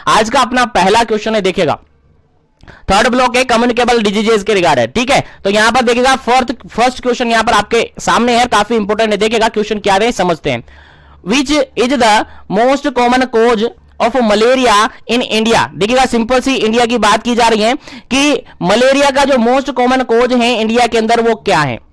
आज का अपना पहला क्वेश्चन है, देखिएगा थर्ड ब्लॉक है कम्युनिकेबल डिजीजेस के रिगार्डेड, ठीक है। तो यहां पर देखिएगा फर्स्ट क्वेश्चन यहां पर आपके सामने है, काफी इंपोर्टेंट है। देखिएगा क्वेश्चन क्या है समझते हैं। Which is the most common cause of malaria in India. देखिएगा सिंपल सी इंडिया की बात की जा रही है कि मलेरिया का जो मोस्ट कॉमन कोज है इंडिया के अंदर वो क्या है।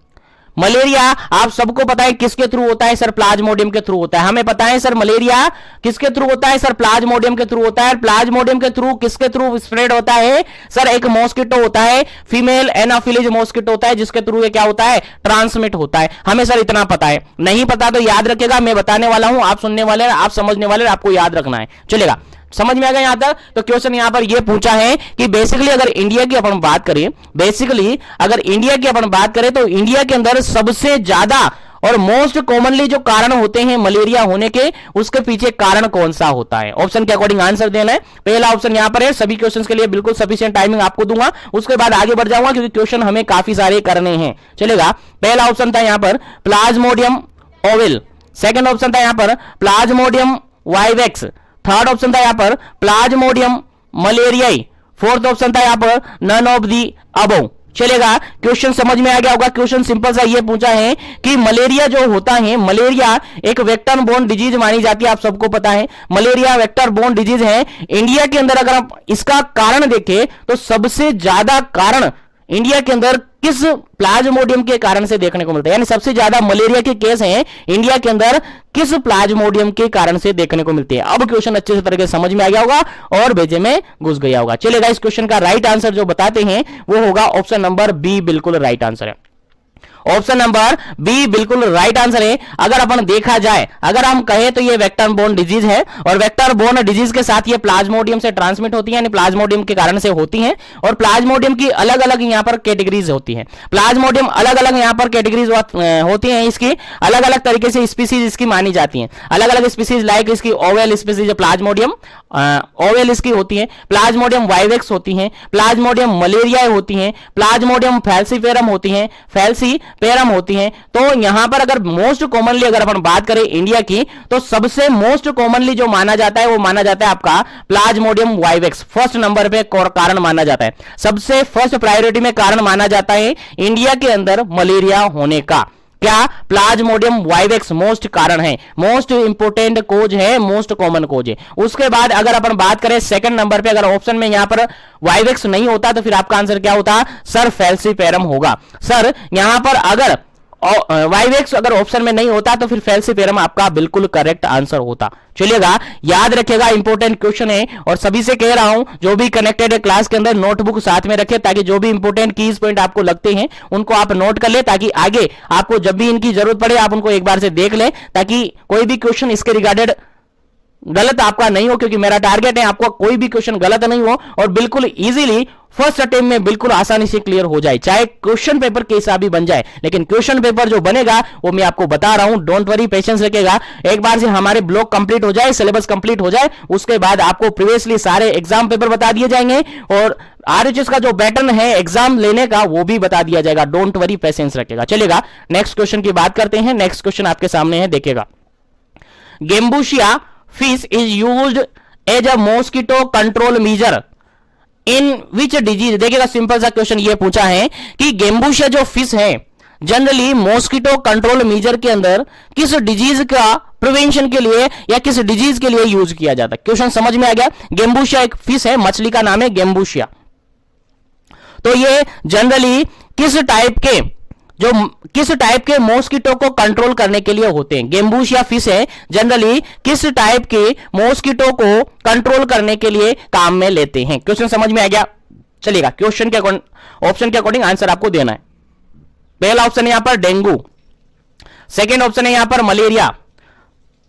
मलेरिया आप सबको पता है किसके थ्रू होता है सर, प्लाज्मोडियम के थ्रू होता है। हमें पता है सर मलेरिया किसके थ्रू होता है सर, प्लाज्मोडियम के थ्रू होता है। प्लाज्मोडियम के थ्रू किसके थ्रू स्प्रेड होता है सर, एक मॉस्किटो होता है, फीमेल एनाफिलीज मॉस्किटो होता है, जिसके थ्रू ये क्या होता है, ट्रांसमिट होता है। हमें सर इतना पता है, नहीं पता तो याद रखिएगा, मैं बताने वाला हूं, आप सुनने वाले, आप समझने वाले, आपको याद रखना है। चलेगा, समझ में आ गया यहां तक। तो क्वेश्चन यहां पर यह पूछा है कि बेसिकली अगर इंडिया की अपन बात करें, बेसिकली अगर इंडिया की अपन बात करें तो इंडिया के अंदर सबसे ज्यादा और मोस्ट कॉमनली जो कारण होते हैं मलेरिया होने के, उसके पीछे कारण कौन सा होता है। ऑप्शन के अकॉर्डिंग आंसर देना है। पहला ऑप्शन यहां पर है, सभी क्वेश्चंस के लिए बिल्कुल सफिशिएंट टाइमिंग आपको दूंगा, उसके बाद आगे बढ़ जाऊंगा क्योंकि क्वेश्चन हमें काफी सारे करने हैं। चलेगा, पहला ऑप्शन था यहां पर प्लाज्मोडियम ओवेल, सेकंड ऑप्शन था यहां पर प्लाज्मोडियम वाइवेक्स, थर्ड ऑप्शन था यहां पर प्लाज्मोडियम मलेरियाई, फोर्थ ऑप्शन था यहां पर नन ऑफ दी अबव। चलेगा, क्वेश्चन समझ में आ गया होगा। क्वेश्चन सिंपल सा ये पूछा है कि मलेरिया जो होता है, मलेरिया एक वेक्टर बोर्न डिजीज मानी जाती है, आप सबको पता है मलेरिया वेक्टर बोर्न डिजीज है। इंडिया के अंदर अगर आप इसका कारण देखें तो सबसे ज्यादा कारण इंडिया के अंदर किस प्लाज्मोडियम के कारण से देखने को मिलता है, यानी सबसे ज्यादा मलेरिया के केस हैं इंडिया के अंदर किस प्लाज्मोडियम के कारण से देखने को मिलती है। अब क्वेश्चन अच्छे से तरीके से समझ में आ गया होगा और भेजे में घुस गया होगा। चलेगा, इस क्वेश्चन का राइट आंसर जो बताते हैं वो होगा ऑप्शन नंबर बी, बिल्कुल राइट आंसर है। ऑप्शन नंबर बी बिल्कुल राइट आंसर है। अगर अपन देखा जाए, अगर हम कहें तो ये वेक्टर बोर्न डिजीज है और वेक्टर बोर्न डिजीज के साथ ये प्लाज्मोडियम से ट्रांसमिट होती है, यानी प्लाज्मोडियम के कारण से होती हैं। और प्लाज्मोडियम की अलग अलग यहां पर कैटेगरीज होती है, प्लाज्मोडियम अलग अलग यहां पर कैटेगरीज होती हैं, इसकी अलग अलग तरीके से स्पीसीज इसकी मानी जाती हैं। अलग अलग स्पीसीज लाइक इसकी ओवेल स्पीसीज प्लाज्मोडियम ओवेल इसकी होती है, प्लाज्मोडियम वाइवेक्स होती हैं, प्लाज्मोडियम मलेरिया होती हैं, प्लाज्मोडियम फैल्सीफेरम होती हैं, फैल्सीफेरम होती हैं। तो यहां पर अगर मोस्ट कॉमनली अगर अपन बात करें इंडिया की, तो सबसे मोस्ट कॉमनली जो माना जाता है वो माना जाता है आपका प्लाज्मोडियम वाइवेक्स, फर्स्ट नंबर पे कारण माना जाता है, सबसे फर्स्ट प्रायोरिटी में कारण माना जाता है इंडिया के अंदर मलेरिया होने का। क्या प्लाज्मोडियम वाइवेक्स मोस्ट कारण है, मोस्ट इंपोर्टेंट कोज है, मोस्ट कॉमन कोज है। उसके बाद अगर अपन बात करें सेकंड नंबर पे, अगर ऑप्शन में यहां पर वाइवेक्स नहीं होता तो फिर आपका आंसर क्या होता सर, फैल्सीफेरम होगा। सर यहां पर अगर वाइवेक्स अगर ऑप्शन में नहीं होता तो फिर फैल्सीफेरम आपका बिल्कुल करेक्ट आंसर होता। चलिएगा, याद रखिएगा, इंपॉर्टेंट क्वेश्चन है और सभी से कह रहा हूं जो भी कनेक्टेड है क्लास के अंदर नोटबुक साथ में रखें, ताकि जो भी इंपॉर्टेंट कीज पॉइंट आपको लगते हैं उनको आप नोट कर ले, ताकि आगे आपको जब भी इनकी जरूरत पड़े आप उनको एक बार से देख ले, ताकि कोई भी क्वेश्चन इसके रिगार्डेड गलत आपका नहीं हो, क्योंकि मेरा टारगेट है आपको कोई भी क्वेश्चन गलत नहीं हो और बिल्कुल इजीली फर्स्ट अटेम्प्ट में बिल्कुल आसानी से क्लियर हो जाए, चाहे क्वेश्चन पेपर कैसा भी बन जाए, लेकिन क्वेश्चन पेपर जो बनेगा वो मैं आपको बता रहा हूं, डोंट वरी, पेशेंस रखिएगा। एक बार से हमारे ब्लॉक कंप्लीट हो जाए, सिलेबस कंप्लीट हो जाए, उसके बाद आपको प्रीवियसली सारे एग्जाम पेपर बता दिए जाएंगे और आरएचएस का जो पैटर्न है एग्जाम लेने का वो भी बता दिया जाएगा, डोंट वरी, पेशेंस रखिएगा। चलेगा, नेक्स्ट क्वेश्चन की बात करते हैं। नेक्स्ट क्वेश्चन आपके सामने है, देखिएगा। Gambusia fish is used as a mosquito control measure in which disease. देखिएगा, सिंपल सा क्वेश्चन ये पूछा है कि गेम्बुशिया जो फिश है जनरली मॉस्किटो कंट्रोल मेजर के अंदर किस डिजीज का प्रिवेंशन के लिए या किस डिजीज के लिए यूज किया जाता है। क्वेश्चन समझ में आ गया। गेम्बुशिया एक फिश है, मछली का नाम है गेम्बुशिया। तो ये जनरली किस टाइप के मॉस्किटो को कंट्रोल करने के लिए होते हैं। गेम्बुशिया फिश है, जनरली किस टाइप के मॉस्किटो को कंट्रोल करने के लिए काम में लेते हैं। क्वेश्चन समझ में आ गया। चलिएगा, क्वेश्चन के ऑप्शन के अकॉर्डिंग आंसर आपको देना है। पहला ऑप्शन है यहां पर डेंगू, सेकेंड ऑप्शन है यहां पर malaria,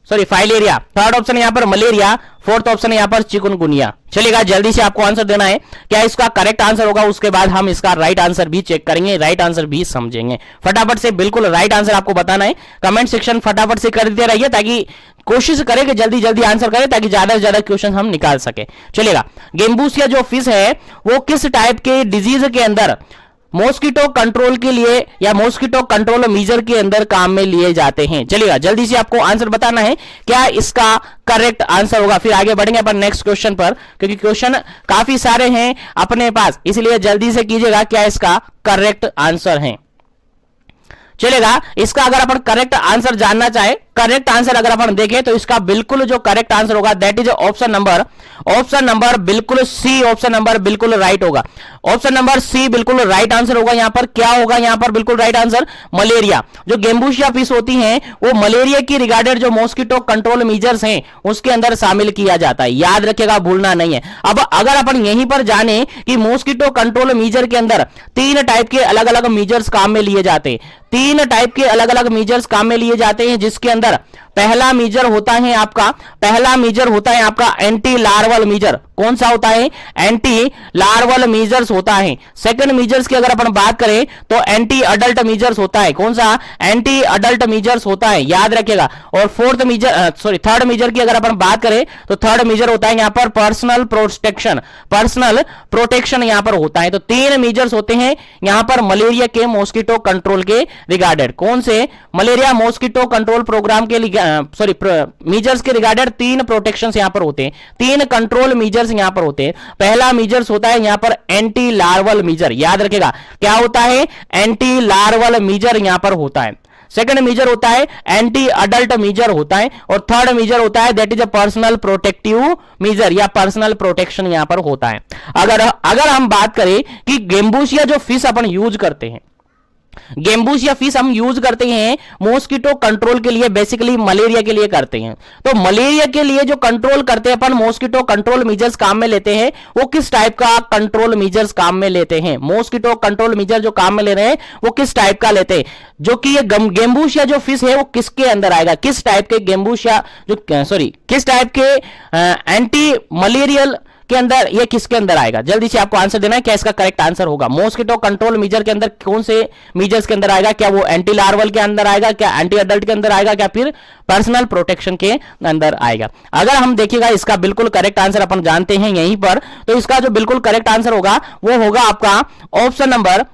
sorry filaria, third option है यहां पर मलेरिया, फोर्थ ऑप्शन है यहां पर चिकुनगुनिया। चलेगा, जल्दी से आपको आंसर देना है, क्या इसका करेक्ट आंसर होगा, उसके बाद हम इसका राइट आंसर भी चेक करेंगे, राइट आंसर भी समझेंगे। फटाफट से बिल्कुल राइट आंसर आपको बताना है, कमेंट सेक्शन फटाफट से कर देते रहिए, ताकि कोशिश करें कि जल्दी जल्दी आंसर करें, ताकि ज्यादा से ज्यादा क्वेश्चन हम निकाल सके। चलेगा, गेम्बुशिया जो फिश है वो किस टाइप के डिजीज के अंदर मॉस्किटो कंट्रोल के लिए या मॉस्किटो कंट्रोल मेजर के अंदर काम में लिए जाते हैं? चलिएगा, जल्दी से आपको आंसर बताना है क्या इसका करेक्ट आंसर होगा। फिर आगे बढ़ेंगे अपन नेक्स्ट क्वेश्चन पर, क्योंकि क्वेश्चन काफी सारे हैं अपने पास, इसलिए जल्दी से कीजिएगा क्या इसका करेक्ट आंसर है। चलेगा, इसका अगर अपन करेक्ट आंसर जानना चाहे, करेक्ट आंसर अगर अपन देखें तो इसका बिल्कुल जो करेक्ट आंसर होगा दैट इज ऑप्शन नंबर बिल्कुल सी, ऑप्शन नंबर बिल्कुल राइट होगा। ऑप्शन नंबर सी बिल्कुल राइट आंसर होगा। यहां पर क्या होगा, यहां पर बिल्कुल राइट आंसर मलेरिया, जो गेम्बूशिया फिश होती हैं वो मलेरिया की रिगार्डेड जो मॉस्किटो कंट्रोल मेजर्स हैं उसके अंदर शामिल किया जाता है। याद रखिएगा, भूलना नहीं है। अब अगर अपन यहीं पर जाने कि मॉस्किटो कंट्रोल मेजर के अंदर 3 टाइप के अलग अलग मेजर्स काम में लिए जाते हैं, 3 टाइप के अलग अलग मेजर्स काम में लिए जाते हैं, जिसके अंदर पहला मेजर होता है आपका एंटी लार्वल मेजर। कौन सा होता है? एंटी लार्वल मेजर्स होता है। सेकंड मेजर्स की अगर अपन बात करें तो एंटी अडल्ट मेजर्स होता है। कौन सा? एंटी अडल्ट मेजर्स होता है, याद रखिएगा। और थर्ड मेजर की अगर अपन बात करें तो थर्ड मेजर होता है यहां पर पर्सनल प्रोटेक्शन यहां पर होता है। तो 3 मेजर्स होते हैं यहां पर मलेरिया के मॉस्किटो कंट्रोल के रिगार्डेड। कौन से? मलेरिया मॉस्किटो कंट्रोल प्रोग्राम के मेजर्स के रिगार्डेड 3 प्रोटेक्शंस यहां पर होते हैं, 3 कंट्रोल मेजर्स यहां पर होते हैं। पहला मेजर्स होता है यहां पर एंटी लार्वल मेजर, याद रखिएगा क्या होता है? एंटी लार्वल मेजर यहां पर होता है। सेकंड मेजर होता है एंटी अडल्ट मेजर होता है, और थर्ड मेजर होता है that is a personal protective measure या पर्सनल प्रोटेक्शन यहां पर होता है। अगर हम बात करें कि गेम्बूशिया जो फिश अपन यूज करते हैं, गेम्बूशिया फिश हम यूज करते हैं मॉस्किटो कंट्रोल के लिए, बेसिकली मलेरिया के लिए करते हैं। तो मलेरिया के लिए जो कंट्रोल करते हैं अपन, मॉस्किटो कंट्रोल मेजर्स काम में लेते हैं, वो किस टाइप का कंट्रोल मेजर्स काम में लेते हैं? मॉस्किटो कंट्रोल मेजर जो काम में ले रहे हैं वो किस टाइप का लेते हैं? जो कि ये गेम्बूशिया जो फिश है वो किसके अंदर आएगा? किस टाइप के गेम्बूशिया किस टाइप के एंटी मलेरियल के अंदर, ये किसके अंदर आएगा? जल्दी से आपको आंसर देना है क्या इसका करेक्ट आंसर होगा। मॉस्किटो कंट्रोल मेजर के अंदर कौन से मेजर्स के अंदर आएगा? क्या वो एंटी लार्वल के अंदर आएगा, क्या एंटी अडल्ट के अंदर आएगा, क्या फिर पर्सनल प्रोटेक्शन के अंदर आएगा? अगर हम देखिएगा इसका बिल्कुल करेक्ट आंसर अपन जानते हैं यहीं पर, तो इसका जो बिल्कुल करेक्ट आंसर होगा वो होगा आपका ऑप्शन नंबर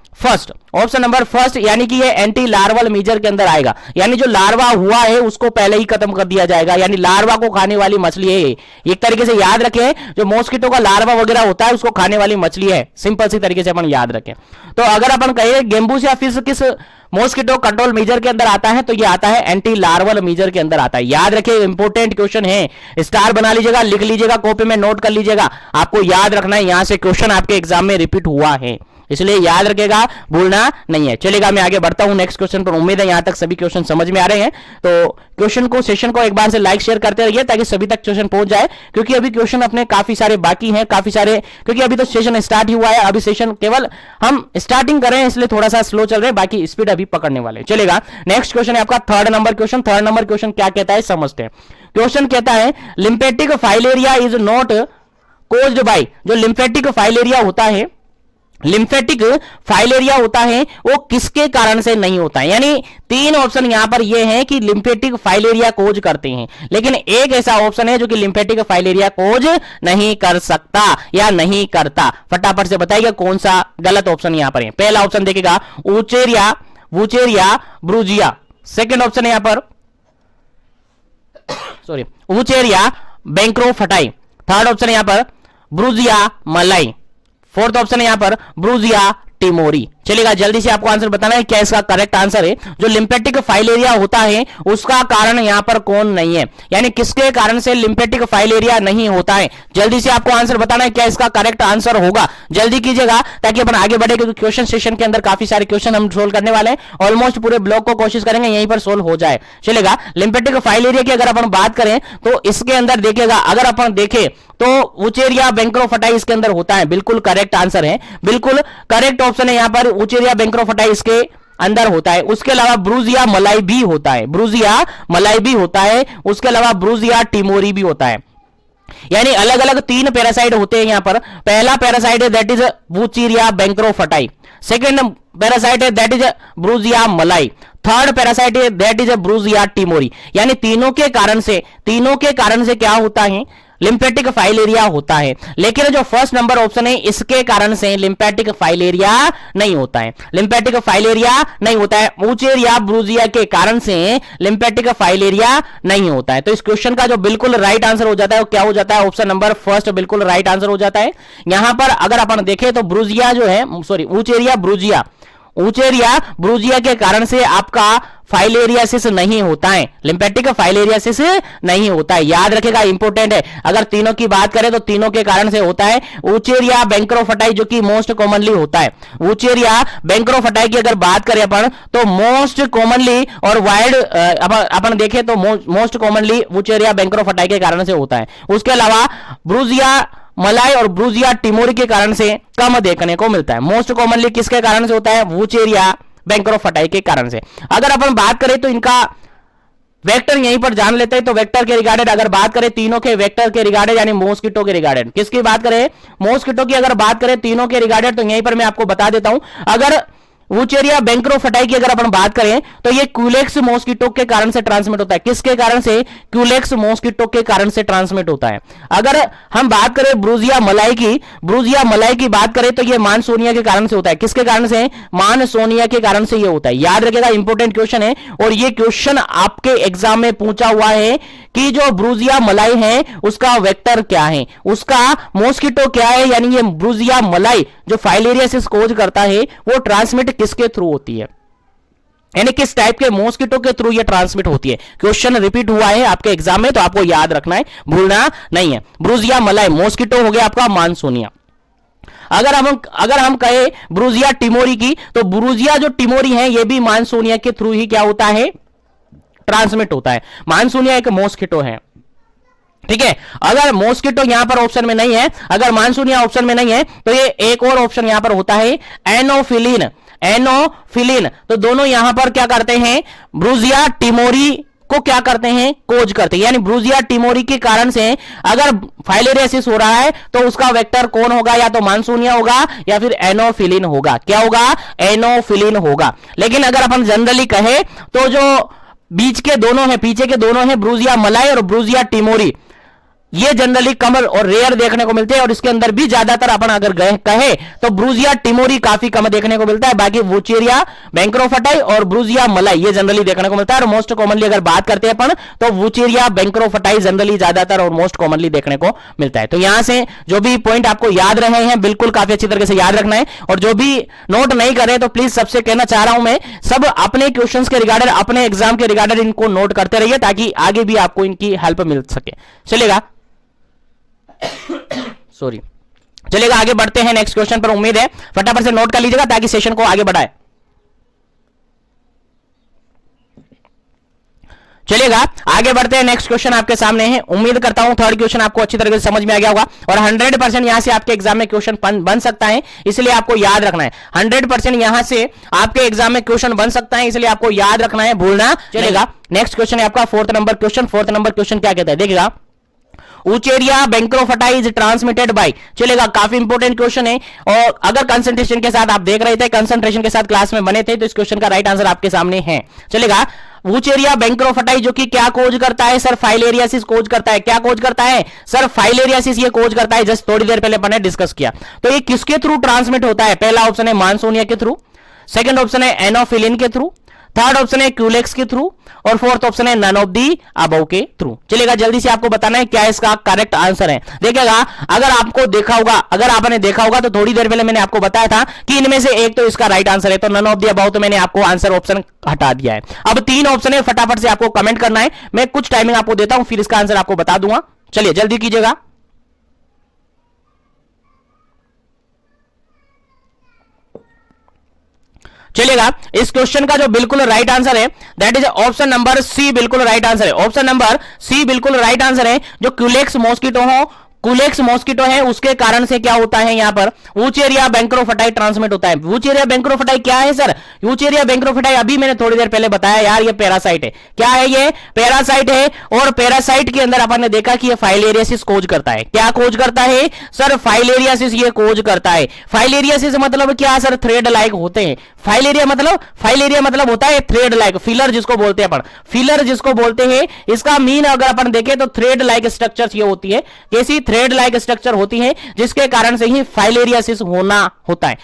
फर्स्ट, यानी कि ये एंटी लार्वल मेजर के अंदर आएगा। यानी जो लार्वा हुआ है उसको पहले ही खत्म कर दिया जाएगा, यानी लार्वा को खाने वाली मछली है। एक तरीके से याद रखें, जो मॉस्किटो का लार्वा वगैरह होता है उसको खाने वाली मछली है, सिंपल सी तरीके से अपन याद रखें। तो अगर अपन कहें गेम्बूशिया फिश किस मॉस्किटो कंट्रोल मेजर के अंदर आता है, तो ये आता है एंटी लार्वल मेजर के अंदर आता है। याद रखिए, इंपॉर्टेंट क्वेश्चन है, स्टार बना लीजिएगा, लिख लीजिएगा, कॉपी में नोट कर लीजिएगा। आपको याद रखना है, यहां से क्वेश्चन आपके एग्जाम में रिपीट हुआ है, इसलिए याद रखिएगा, भूलना नहीं है। चलेगा, मैं आगे बढ़ता हूं नेक्स्ट क्वेश्चन पर। उम्मीद है यहां तक सभी क्वेश्चन समझ में आ रहे हैं। तो क्वेश्चन को, सेशन को एक बार से लाइक शेयर करते रहिए ताकि सभी तक क्वेश्चन पहुंच जाए, क्योंकि अभी क्वेश्चन अपने काफी सारे बाकी हैं, क्योंकि अभी तो सेशन स्टार्ट ही हुआ है। अभी सेशन केवल हम स्टार्टिंग कर रहे हैं, इसलिए थोड़ा सा स्लो चल रहे हैं, बाकी स्पीड अभी पकड़ने वाले। चलेगा, नेक्स्ट क्वेश्चन है आपका थर्ड नंबर क्वेश्चन क्या कहता है समझते हैं। क्वेश्चन कहता है lymphatic filaria is not caused by, जो लिम्फेटिक फाइलेरिया होता है वो किसके कारण से नहीं होता है? यानी 3 ऑप्शन यहां पर ये हैं कि लिम्फेटिक फाइलेरिया कोज करते हैं, लेकिन एक ऐसा ऑप्शन है जो कि लिम्फेटिक फाइलेरिया कोज नहीं कर सकता या नहीं करता। फटाफट से बताइएगा कौन सा गलत ऑप्शन यहां पर है। पहला ऑप्शन देखिएगा वुचेरिया ब्रूजिया, सेकंड ऑप्शन है यहां पर वुचेरिया बैंक्रोफटाई, थर्ड ऑप्शन है यहां पर ब्रूजिया मलाई, फोर्थ ऑप्शन है यहां पर ब्रूजिया टिमोरी। चलिएगा, जल्दी से आपको आंसर बताना है क्या इसका करेक्ट आंसर है। जो लिम्फेटिक फाइलेरिया होता है उसका कारण यहां पर कौन नहीं है, यानी किसके कारण से लिम्फेटिक फाइलेरिया नहीं होता है? जल्दी से आपको आंसर बताना है क्या इसका करेक्ट आंसर होगा। जल्दी कीजिएगा ताकि अपन आगे बढ़े, क्योंकि क्वेश्चन सेशन के अंदर काफी सारे क्वेश्चन हम सोल्व करने वाले हैं। ऑलमोस्ट पूरे ब्लॉक को कोशिश करेंगे यहीं पर सोल्व हो जाए। चलेगा, लिम्फेटिक फाइलेरिया की अगर अपन बात करें तो इसके अंदर देखिएगा, अगर अपन देखें तो वुचेरिया बैंक्रोफटाई इसके अंदर होता है, बिल्कुल करेक्ट आंसर है, बिल्कुल करेक्ट ऑप्शन है यहां पर, वुचेरिया बैंक्रोफटाई इसके अंदर होता है। उसके अलावा ब्रूजिया मलाई भी होता है, उसके अलावा ब्रूजिया टिमोरी भी होता है। यानी अलग अलग 3 पैरासाइट होते हैं यहां पर। पहला पैरासाइट है that is Wuchereria bancrofti, second parasite है that is Brugia malayi, third parasite है दैट इज ब्रूजिया टिमोरी। यानी तीनों के कारण से क्या होता है, लिम्फेटिक फाइलेरिया होता है। लेकिन जो फर्स्ट नंबर ऑप्शन है इसके कारण से लिम्फेटिक फाइलेरिया नहीं होता है, लिम्फेटिक फाइलेरिया नहीं होता है। वुचेरिया ब्रूजिया के कारण से लिम्फेटिक फाइलेरिया नहीं होता है। तो इस क्वेश्चन का जो बिल्कुल राइट आंसर हो जाता है वो क्या हो जाता है, ऑप्शन नंबर फर्स्ट बिल्कुल राइट आंसर हो जाता है। यहां पर अगर अपन देखें तो ब्रूजिया जो है, सॉरी वुचेरिया ब्रूजिया, वुचेरिया ब्रूजिया के कारण से आपका फाइलेरियासिस नहीं होता है, लिम्फेटिक फाइलेरियासिस नहीं होता है। याद रखेगा, इंपॉर्टेंट है। अगर तीनों की बात करें तो तीनों के कारण से होता है। वुचेरिया बैंक्रोफटाई जो कि मोस्ट कॉमनली होता है, वुचेरिया बैंक्रोफटाई की अगर बात करें अपन तो मोस्ट कॉमनली और वाइड अपन देखें तो मोस्ट कॉमनली वुचेरिया बैंक्रोफटाई के कारण से होता है। उसके अलावा ब्रूजिया मलाई और ब्रूजिया टिमोरी के कारण से कम देखने को मिलता है। मोस्ट कॉमनली किसके कारण से होता है, वुचेरिया बैंक्रोफटाई के कारण से। अगर अपन बात करें तो इनका वेक्टर यहीं पर जान लेते हैं। तो वेक्टर के रिगार्डेड अगर बात करें, तीनों के वेक्टर के रिगार्डेड यानी मॉस्किटो के रिगार्डेड, किसकी बात करें, मॉस्किटो की अगर बात करें तीनों के रिगार्डेड, तो यहीं पर मैं आपको बता देता हूं। अगर वुचेरिया बैंक्रोफटाई की अगर अपन बात करें तो ये क्यूलेक्स मॉस्किटो के कारण से ट्रांसमिट होता है। किसके कारण से, क्यूलेक्स मॉस्किटो के कारण से ट्रांसमिट होता है। अगर हम बात करें ब्रूजिया मलाई की, ब्रूजिया मलाई की बात करें तो ये मानसोनिया के कारण से होता है। किसके कारण से, मानसोनिया के कारण से ये होता है। याद रखिएगा, इंपॉर्टेंट क्वेश्चन है और ये क्वेश्चन आपके एग्जाम में पूछा हुआ है कि जो ब्रूजिया मलाई है उसका वेक्टर क्या है, उसका मॉस्किटो क्या है, यानी ये ब्रूजिया मलाई जो फाइलेरियासिस कोज करता है वो ट्रांसमिट किसके थ्रू होती है, यानी किस टाइप के मॉस्किटो के थ्रू ये ट्रांसमिट होती है। क्वेश्चन रिपीट हुआ है आपके एग्जाम में, तो आपको याद रखना है, भूलना नहीं है। ब्रूजिया मलाई मॉस्किटो हो गया आपका मानसोनिया। अगर हम कहे ब्रूजिया टिमोरी की, तो ब्रूजिया जो टिमोरी है ये भी मानसोनिया के थ्रू ही क्या होता है, ट्रांसमिट होता है। मानसोनिया एक मॉस्किटो है, ठीक है। अगर मॉस्किटो यहां पर ऑप्शन में नहीं है, अगर मानसोनिया ऑप्शन में नहीं है, तो ये एक और ऑप्शन यहां पर होता है एनोफिलिन, एनोफिलिन। तो दोनों यहां पर क्या करते हैं, ब्रूजिया टिमोरी को क्या करते हैं, कोज करते हैं। यानी ब्रूजिया टिमोरी के कारण से अगर फाइलेरियासिस हो रहा है तो उसका वेक्टर कौन होगा, या तो मानसोनिया होगा या फिर एनोफिलिन होगा। क्या होगा, एनोफिलिन होगा। लेकिन अगर अपन जनरली कहे तो जो बीच के दोनों हैं, पीछे के दोनों हैं, ब्रूजिया मलाई और ब्रूजिया टिमोरी, ये जनरली कम और रेयर देखने को मिलते हैं। और इसके अंदर भी ज्यादातर अपन अगर कहे तो ब्रूजिया टिमोरी काफी कम देखने को मिलता है। बाकी वुचेरिया बैंक्रोफटाई और ब्रूजिया मलाई ये जनरली देखने को मिलता है। और मोस्ट कॉमनली अगर बात करते हैं अपन तो वुचेरिया बैंक्रोफटाई जनरली ज्यादातर और मोस्ट कॉमनली देखने को मिलता है। तो यहां से जो भी पॉइंट आपको याद रहे हैं बिल्कुल काफी अच्छी तरीके से याद रखना है। और जो भी नोट नहीं करे तो प्लीज सबसे कहना चाह रहा हूं मैं, सब अपने क्वेश्चंस के रिगार्डेड, अपने एग्जाम के रिगार्डेड इनको नोट करते रहिए ताकि आगे भी आपको इनकी हेल्प मिल सके। चलेगा, सॉरी, चलेगा, आगे बढ़ते हैं नेक्स्ट क्वेश्चन पर। उम्मीद है फटाफट से नोट कर लीजिएगा ताकि सेशन को आगे बढ़ाए। चलिएगा, आगे बढ़ते हैं। नेक्स्ट क्वेश्चन आपके सामने है। उम्मीद करता हूं थर्ड क्वेश्चन आपको अच्छी तरीके से समझ में आ गया होगा और 100% यहां से आपके एग्जाम में क्वेश्चन बन सकता है, इसलिए आपको याद रखना है। 100% यहां से आपके एग्जाम में क्वेश्चन बन सकता है, इसलिए आपको याद रखना है, भूलना चलेगा। नेक्स्ट क्वेश्चन है आपका fourth number question. Fourth number question क्या कहता है, देखिएगा, वुचेरिया बैंक्रोफटाई इज ट्रांसमिटेड बाय, चलेगा, काफी इंपॉर्टेंट क्वेश्चन है। और अगर कंसंट्रेशन के साथ आप देख रहे थे, कंसंट्रेशन के साथ क्लास में बने थे, तो इस क्वेश्चन का राइट आंसर आपके सामने है। चलेगा, वुचेरिया बैंक्रोफटाई जो कि क्या कोज करता है सर, फाइलेरियासिस कोज करता है। क्या कोज करता है सर, फाइलेरियासिस ये कोज करता है। जस्ट थोड़ी देर पहले अपन ने डिस्कस किया। तो ये किसके थ्रू ट्रांसमिट होता है, पहला ऑप्शन है मानसोनिया के थ्रू, सेकंड ऑप्शन है एनोफिलिन के थ्रू, थर्ड ऑप्शन है क्यूलेक्स के थ्रू और फोर्थ ऑप्शन है नन ऑफ दी अबव के थ्रू। चलेगा, जल्दी से आपको बताना है क्या इसका करेक्ट आंसर है। देखिएगा, अगर आपको देखा होगा, अगर आपने देखा होगा तो थोड़ी देर पहले मैंने आपको बताया था कि इनमें से एक तो इसका राइट आंसर है, तो नन ऑफ दी अबव तो मैंने आपको आंसर ऑप्शन हटा दिया है। अब 3 ऑप्शन है, फटाफट से आपको कमेंट करना है। मैं कुछ टाइमिंग आपको देता हूं, फिर इसका आंसर आपको बता दूंगा। चलिए जल्दी कीजिएगा। चलिएगा, इस क्वेश्चन का जो बिल्कुल राइट आंसर है that is option number C, बिल्कुल राइट आंसर है। ऑप्शन नंबर सी बिल्कुल राइट आंसर है। जो क्यूलेक्स मॉस्किटो हो कुलेक्स मॉस्किटो है उसके कारण से क्या होता है यहां पर वूचेरिया बैंक्रोफटाई ट्रांसमिट होता है। वूचेरिया बैंक्रोफटाई क्या है सर? वूचेरिया बैंक्रोफटाई अभी मैंने थोड़ी देर पहले बताया यार, ये पैरासाइट है। क्या है ये? पैरासाइट है। और पैरासाइट के अंदर अपन ने देखा कि ये फाइलेरियासिस कोज करता है। क्या कोज करता है सर? फाइलेरियासिस ये कोज करता है। फाइलेरियासिस मतलब क्या सर? थ्रेड लाइक होते हैं। फाइलेरिया मतलब होता है थ्रेड लाइक, फिलर जिसको बोलते हैं अपन, फिलर जिसको बोलते हैं। इसका मीन अगर अपन देखें तो थ्रेड लाइक स्ट्रक्चर ये होती है, कैसी? थ्रेड लाइक स्ट्रक्चर होती है, जिसके कारण से ही फाइलेरियासिस होना होता है।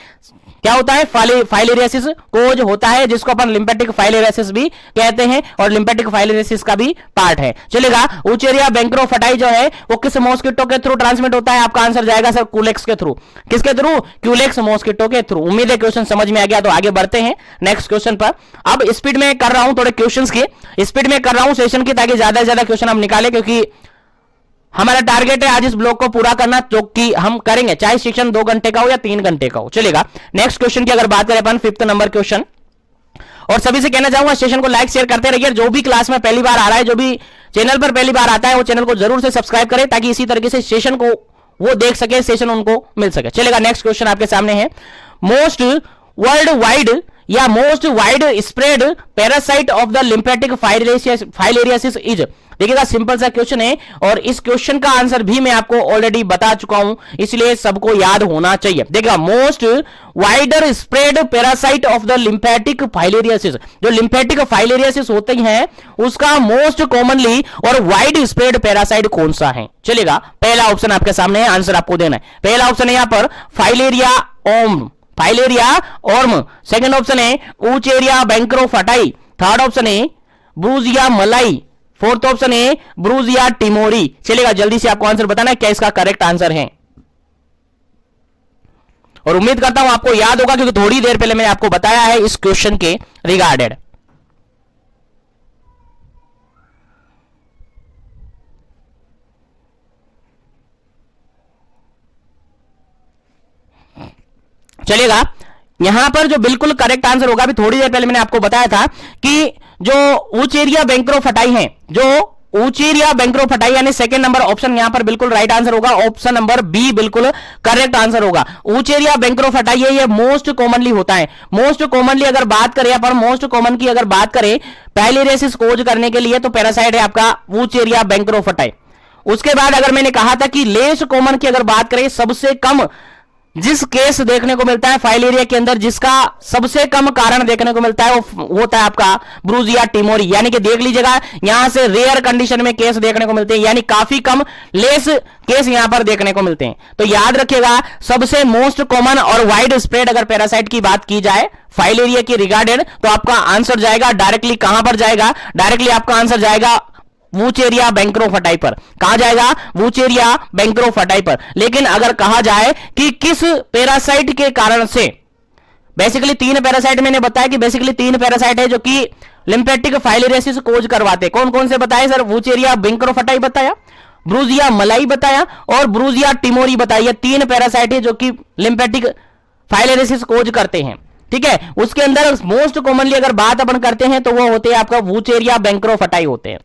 क्या होता है? फाइलेरियासिस कोज होता है, जिसको अपन लिम्फेटिक फाइलेरियासिस भी कहते हैं, और लिम्फेटिक फाइलेरियासिस का भी पार्ट है। चलेगा। वूचेरिया बैंक्रोफटाई जो है वो किस मॉस्किटो के थ्रू ट्रांसमिट होता है? आपका आंसर जाएगा सर कुलेक्स के थ्रू। किसके थ्रू? क्यूलेक्स मॉस्किटो के थ्रू। उम्मीद है क्वेश्चन समझ में आ गया, तो आगे बढ़ते हैं नेक्स्ट क्वेश्चन पर। अब स्पीड में कर रहा हूं, थोड़े क्वेश्चंस की स्पीड में कर रहा हूं सेशन की, ताकि ज्यादा से ज्यादा क्वेश्चन हम निकालें, क्योंकि हमारा टारगेट है आज इस ब्लॉक को पूरा करना, जो कि हम करेंगे, चाहे सेशन 2 घंटे का हो या 3 घंटे का हो। चलेगा। नेक्स्ट क्वेश्चन की अगर बात करें अपन, 5th नंबर क्वेश्चन, और सभी से कहना चाहूंगा सेशन को लाइक शेयर करते रहिए। जो भी क्लास में पहली बार आ रहा है, जो भी चैनल पर पहली बार आता है, वो चैनल को जरूर से सब्सक्राइब करें, ताकि इसी तरीके से सेशन को वो देख सके, सेशन उनको मिल सके। चलेगा। नेक्स्ट क्वेश्चन आपके सामने है, मोस्ट वर्ल्ड वाइड या most wide spread parasite of the lymphatic filariasis is. देखिएगा, सिंपल सा क्वेश्चन है, और इस क्वेश्चन का आंसर भी मैं आपको ऑलरेडी बता चुका हूं, इसलिए सबको याद होना चाहिए। देखिएगा, most wider spread parasite of the lymphatic filariasis, जो लिम्फेटिक फाइलेरियासिस होते हैं उसका मोस्ट कॉमनली और वाइड स्प्रेड पैरासाइट कौन सा है? चलेगा। पहला ऑप्शन आपके सामने है, आंसर आपको देना है। पहला ऑप्शन है यहां पर फाइलेरिया ओर्म। सेकंड ऑप्शन है वूचेरिया बैंक्रोफटाई। थर्ड ऑप्शन है ब्रूजिया मलाई। फोर्थ ऑप्शन है ब्रूजिया टिमोरी। चलेगा, जल्दी से आपको आंसर बताना है क्या इसका करेक्ट आंसर है, और उम्मीद करता हूं आपको याद होगा, क्योंकि थोड़ी देर पहले मैंने आपको बताया है इस क्वेश्चन के रिगार्डेड। चलेगा। यहां पर जो बिल्कुल करेक्ट आंसर होगा, अभी थोड़ी देर पहले मैंने आपको बताया था कि जो वूचेरिया बैंक्रोफटाई है, जो वूचेरिया बैंक्रोफटाई यानी सेकंड नंबर ऑप्शन यहां पर बिल्कुल राइट आंसर होगा। ऑप्शन नंबर बी बिल्कुल करेक्ट आंसर होगा। वूचेरिया बैंक्रोफटाई है, ये मोस्ट कॉमनली होता है। मोस्ट कॉमनली अगर बात करें अपन, मोस्ट कॉमन की अगर बात करें फाइलेरियासिस कोज करने के लिए, तो पैरासाइट है आपका वूचेरिया बैंक्रोफटाई। उसके बाद अगर मैंने कहा था कि लेस कॉमन की अगर बात करें, सबसे कम जिस केस देखने को मिलता है फाइलेरिया के अंदर, जिसका सबसे कम कारण देखने को मिलता है, वो होता है आपका ब्रूजिया टिमोरी। यानी कि देख लीजिएगा, यहां से रेयर कंडीशन में केस देखने को मिलते हैं, यानी काफी कम लेस केस यहां पर देखने को मिलते हैं। तो याद रखिएगा, सबसे मोस्ट कॉमन और वाइड स्प्रेड अगर पैरासाइट की बात की जाए फाइलेरिया की रिगार्डेड, तो आपका आंसर जाएगा डायरेक्टली कहां पर जाएगा? डायरेक्टली आपका आंसर जाएगा वूचेरिया बैंक्रोफटाई पर। कहां जाएगा? वूचेरिया बैंक्रोफटाई पर। लेकिन अगर कहा जाए कि किस पैरासाइट के कारण से, बेसिकली 3 पैरासाइट मैंने बताया कि बेसिकली 3 पैरासाइट है जो कि लिम्फेटिक फाइलेरियासिस कोज करवाते। कौन कौन से बताए सर? वूचेरिया बैंक्रोफटाई बताया, ब्रूजिया मलाई बताया, और ब्रूजिया टिमोरी बताया। 3 पैरासाइट है जो कि लिम्फेटिक फाइलेरियासिस कोज करते हैं। ठीक है। उसके अंदर मोस्ट कॉमनली अगर बात अपन करते हैं तो वो होते हैं आपका वूचेरिया बैंक्रोफटाई होते हैं।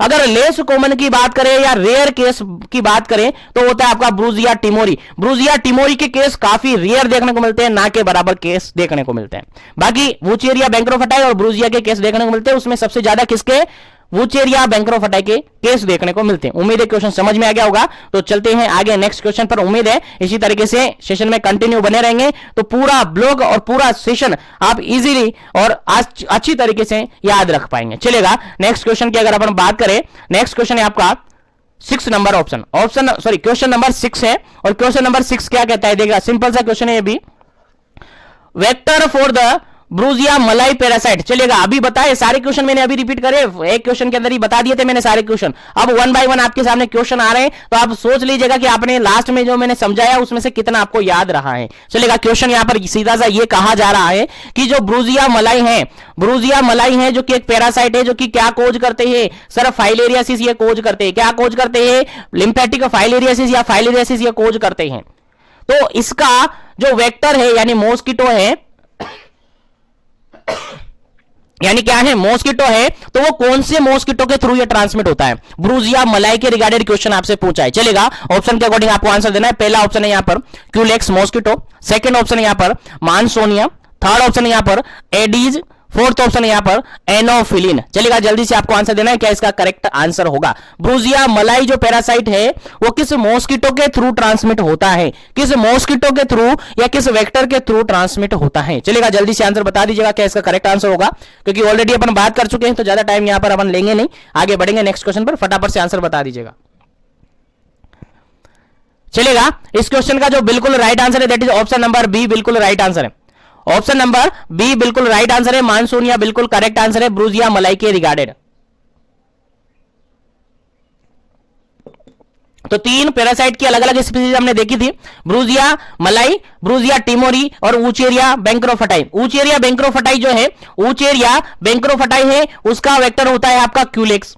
अगर लेस कॉमन की बात करें या रेयर केस की बात करें, तो होता है आपका ब्रूजिया टिमोरी। ब्रूजिया टिमोरी के केस काफी रेयर देखने को मिलते हैं, ना के बराबर केस देखने को मिलते हैं। बाकी वूचेरिया बैंक्रोफटाई और ब्रूजिया के केस देखने को मिलते हैं, उसमें सबसे ज्यादा किसके? वूचेरिया बैंक्रोफटाई के केस देखने को मिलते हैं। उम्मीद है क्वेश्चन समझ में आ गया होगा। तो चलते हैं आगे नेक्स्ट क्वेश्चन पर। उम्मीद है इसी तरीके से सेशन में कंटिन्यू बने रहेंगे, तो पूरा ब्लॉग और पूरा सेशन आप इजीली और अच्छी तरीके से याद रख पाएंगे। चलेगा। नेक्स्ट क्वेश्चन की अगर अपन बात करें, नेक्स्ट क्वेश्चन है आपका 6 नंबर क्वेश्चन नंबर 6 है। और क्वेश्चन नंबर 6 क्या कहता है? देखिएगा, सिंपल सा क्वेश्चन है ये भी। वेक्टर फॉर द ब्रूजिया मलाई पैरासाइट। चलेगा, अभी बताए सारे क्वेश्चन मैंने अभी रिपीट करे, एक क्वेश्चन के अंदर ही बता दिए थे मैंने सारे क्वेश्चन। अब 1 बाय 1 आपके सामने क्वेश्चन आ रहे हैं, तो आप सोच लीजिएगा कि आपने लास्ट में जो मैंने समझाया उसमें से कितना आपको याद रहा है। चलेगा, क्वेश्चन यहां पर सीधा सा ये कहा जा रहा है कि जो ब्रूजिया मलाई है जो कि एक पैरासाइट है, जो कि क्या कोज करते हैं सर? फाइलेरियासिस ये कोज करते हैं। क्या कोज करते हैं? लिम्फेटिक फाइलेरियासिस या फाइलेरियासिस ये कोज करते हैं। तो इसका जो वेक्टर है यानी मॉस्किटो है, यानी क्या है, मॉस्किटो है, तो वो कौन से मॉस्किटो के थ्रू ये ट्रांसमिट होता है, ब्रूजिया मलाई के रिगार्डेड क्वेश्चन आपसे पूछा है। चलेगा, ऑप्शन के अकॉर्डिंग आपको आंसर देना है। पहला ऑप्शन है यहां पर क्यूलेक्स मॉस्किटो, सेकंड ऑप्शन है यहां पर मानसोनिया, थर्ड ऑप्शन है यहां पर एडीज, फोर्थ ऑप्शन है यहां पर एनोफिलिन। चलेगा, जल्दी से आपको आंसर देना है, क्या इसका करेक्ट आंसर होगा। ब्रूजिया मलाई जो पैरासाइट है वो किस मॉस्किटो के थ्रू ट्रांसमिट होता है, किस मॉस्किटो के थ्रू या किस वेक्टर के थ्रू ट्रांसमिट होता है। चलेगा, जल्दी से आंसर बता दीजिएगा क्या इसका करेक्ट आंसर होगा, क्योंकि ऑलरेडी अपन बात कर चुके हैं तो ज्यादा टाइम यहां पर अपन लेंगे नहीं, आगे बढ़ेंगे नेक्स्ट क्वेश्चन पर। फटाफट से आंसर बता दीजिएगा। चलेगा, इस क्वेश्चन का जो बिल्कुल राइट आंसर है that is option number B, बिल्कुल राइट आंसर है। ऑप्शन नंबर बी बिल्कुल राइट आंसर है, मानसूनिया बिल्कुल करेक्ट आंसर है, ब्रूजिया मलाई के रिगार्डेड। तो तीन पैरासाइट की अलग अलग स्पीसीज हमने देखी थी, ब्रूजिया मलाई, ब्रूजिया टिमोरी और ऊचेरिया बैंक्रोफटाई। ऊचेरिया बैंक्रोफटाई जो है, ऊचेरिया बैंक्रोफटाई है, उसका वेक्टर होता है आपका क्यूलेक्स।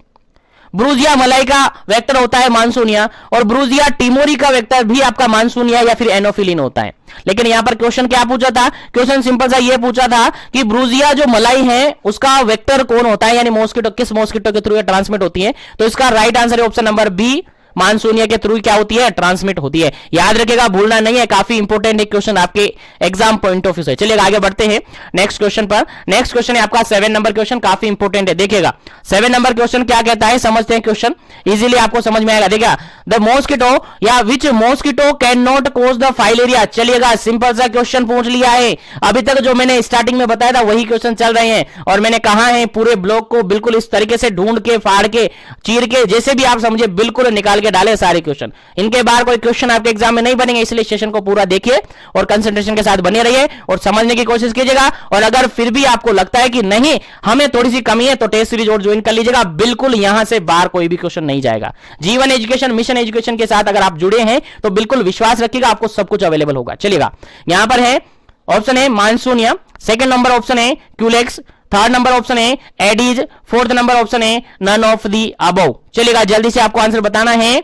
ब्रूजिया मलाई का वेक्टर होता है मानसूनिया, और ब्रूजिया टिमोरी का वेक्टर भी आपका मानसूनिया या फिर एनोफिलिन होता है। लेकिन यहां पर क्वेश्चन क्या पूछा था, क्वेश्चन सिंपल सा ये पूछा था कि ब्रूजिया जो मलाई है उसका वेक्टर कौन होता है, यानी मॉस्किटो, किस मॉस्किटो के थ्रू ये ट्रांसमिट होती है। तो इसका राइट आंसर है ऑप्शन नंबर बी, मानसूनिया के थ्रू क्या होती है, ट्रांसमिट होती है। याद रखिएगा, भूलना नहीं है, काफी इंपॉर्टेंट है क्वेश्चन आपके एग्जाम पॉइंट ऑफ व्यू से। चलिए आगे बढ़ते हैं नेक्स्ट क्वेश्चन पर। नेक्स्ट क्वेश्चन है आपका 7 नंबर क्वेश्चन, काफी इंपॉर्टेंट है। देखिएगा 7 नंबर क्वेश्चन क्या कहता है, समझते हैं क्वेश्चन, इजीली आपको समझ में आएगा। देखिएगा, द मॉस्किटो या which mosquito can not cause the filaria. चलिएगा, सिंपल सा क्वेश्चन पूछ लिया है। अभी तक जो मैंने स्टार्टिंग में बताया था वही क्वेश्चन चल रहे हैं, और मैंने कहा है पूरे ब्लॉक को बिल्कुल इस तरीके से ढूंढ के, फाड़ के, चीर के, जैसे भी आप समझे बिल्कुल निकाल के डाले सारे क्वेश्चन। इनके बाहर कोई क्वेश्चन आपके एग्जाम में नहीं बनेंगे, इसलिए सेशन को पूरा देखिए और कंसंट्रेशन के साथ बने रहिए और समझने की कोशिश कीजिएगा। और अगर फिर भी आपको लगता है कि नहीं हमें थोड़ी सी कमी है तो टेस्ट सीरीज और ज्वाइन कर लीजिएगा, बिल्कुल यहां से बाहर कोई भी क्वेश्चन नहीं जाएगा। जीवन एजुकेशन मिशन एजुकेशन के साथ अगर आप जुड़े हैं तो बिल्कुल विश्वास रखिएगा, आपको सब कुछ अवेलेबल होगा। चलिएगा, यहां पर है ऑप्शन है मानसूनिया, सेकंड नंबर ऑप्शन है क्यूलेक्स, थर्ड नंबर ऑप्शन है एडीज, फोर्थ नंबर ऑप्शन है नन ऑफ दी अबव। चलिएगा, जल्दी से आपको आंसर बताना है।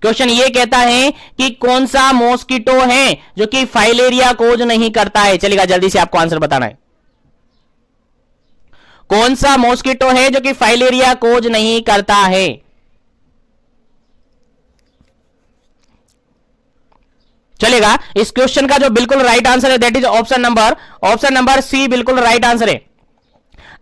क्वेश्चन ये कहता है कि कौन सा मॉस्किटो है जो कि फाइलेरिया कोज नहीं करता है। चलिएगा, जल्दी से आपको आंसर बताना है, कौन सा मॉस्किटो है जो कि फाइलेरिया कोज नहीं करता है। चलेगा, इस क्वेश्चन का जो बिल्कुल राइट आंसर है that is option number C, बिल्कुल राइट आंसर है।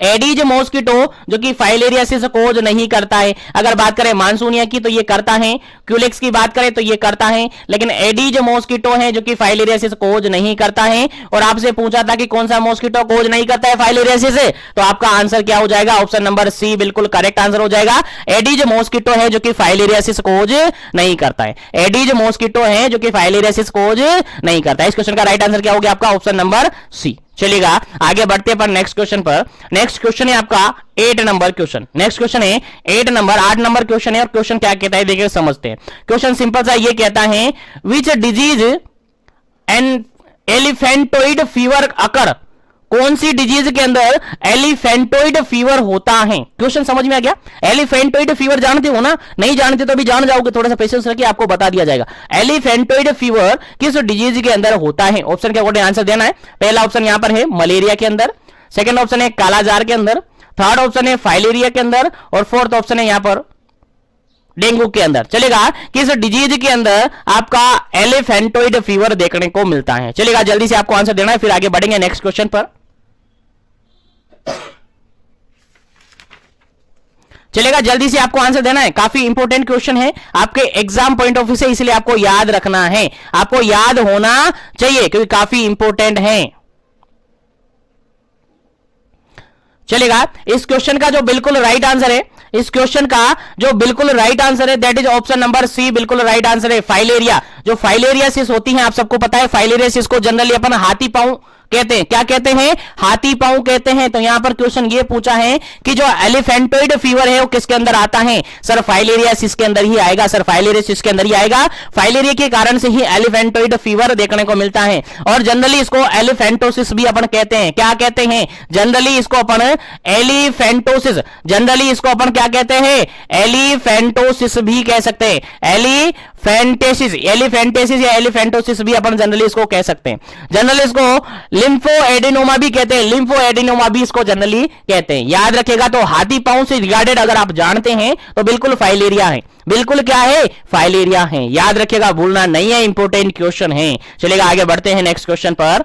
एडीज मॉस्किटो जो कि फाइलेरियासिस कोज नहीं करता है। अगर बात करें मानसूनिया की तो ये करता है, क्यूलेक्स की बात करें तो ये करता है, लेकिन एडीज मॉस्किटो है जो कि फाइलेरियासिस कोज नहीं करता है। और आपसे पूछा था कि कौन सा मॉस्किटो कोज नहीं करता है फाइलेरियासिस से, तो आपका आंसर क्या हो जाएगा, ऑप्शन नंबर सी बिल्कुल करेक्ट आंसर हो जाएगा। एडीज मॉस्किटो है जो कि फाइलेरियासिस कोज नहीं करता है, एडीज मॉस्किटो है जो कि फाइलेरियासिस कोज नहीं करता है। इस क्वेश्चन का राइट आंसर क्या हो गया आपका, ऑप्शन नंबर सी। चलिएगा, आगे बढ़ते हैं नेक्स्ट क्वेश्चन पर। नेक्स्ट क्वेश्चन है आपका 8 नंबर क्वेश्चन। नेक्स्ट क्वेश्चन है 8 नंबर क्वेश्चन है, और क्वेश्चन क्या कहता है देखिए समझते हैं। क्वेश्चन सिंपल सा ये कहता है, विच डिजीज एन एलिफेंटोइड फीवर अकर। कौन सी डिजीज के अंदर एलिफेंटोइड फीवर होता है। क्वेश्चन समझ में आ गया। एलिफेंटोइड फीवर जानते हो ना, नहीं जानते तो अभी जान जाओगे, थोड़ा सा पेशेंस रखिए, आपको बता दिया जाएगा। एलिफेंटोइड फीवर किस डिजीज के अंदर होता है। ऑप्शन के अकॉर्डिंग आंसर देना है। पहला ऑप्शन यहां पर है मलेरिया के अंदर, सेकंड ऑप्शन है कालाजार के अंदर, थर्ड ऑप्शन है फाइलेरिया के अंदर, और फोर्थ ऑप्शन है यहां पर डेंगू के अंदर। चलेगा, किस डिजीज के अंदर आपका एलिफेंटोइड फीवर देखने को मिलता है। चलेगा, जल्दी से आपको आंसर देना है, फिर आगे बढ़ेंगे नेक्स्ट क्वेश्चन पर। चलेगा, जल्दी से आपको आंसर देना है, काफी इंपॉर्टेंट क्वेश्चन है आपके एग्जाम पॉइंट ऑफ व्यू से, इसलिए आपको याद रखना है, आपको याद होना चाहिए क्योंकि काफी इंपॉर्टेंट है। चलेगा, इस क्वेश्चन का जो बिल्कुल राइट आंसर है, इस क्वेश्चन का जो बिल्कुल राइट आंसर है that is option number C, बिल्कुल राइट आंसर है। फाइलेरिया, जो फाइलेरियासिस होती है आप सबको पता है, फाइलेरियासिस को जनरली अपन हाथी पांव कहते हैं। क्या कहते हैं, हाथी पांव कहते हैं। तो यहां पर क्वेश्चन ये पूछा है कि जो एलिफेंटोइड फीवर है वो किसके अंदर आता है। सर फाइलेरियासिस के अंदर ही आएगा, सर फाइलेरियासिस के अंदर ही आएगा। फाइलेरिया के कारण से ही एलिफेंटोइड फीवर देखने को मिलता है, और जनरली इसको एलिफेंटोसिस भी अपन कहते हैं। क्या कहते हैं, जनरली इसको अपन एलिफेंटोसिस, जनरली इसको अपन क्या कहते हैं, एलिफेंटोसिस भी कह सकते हैं, फैंटेसिस, एलिफेंटेसिस या एलिफेंटोसिस भी अपन जनरली इसको कह सकते हैं। जनरली इसको लिम्फोएडिनोमा भी कहते हैं, लिम्फोएडिनोमा भी इसको जनरली कहते हैं। याद रखेगा, तो हाथी पांव से रिगार्डेड अगर आप जानते हैं तो बिल्कुल फाइलेरिया है, बिल्कुल क्या है, फाइलेरिया है। याद रखेगा, भूलना नहीं है, इंपॉर्टेंट क्वेश्चन है। चलेगा, आगे बढ़ते हैं नेक्स्ट क्वेश्चन पर।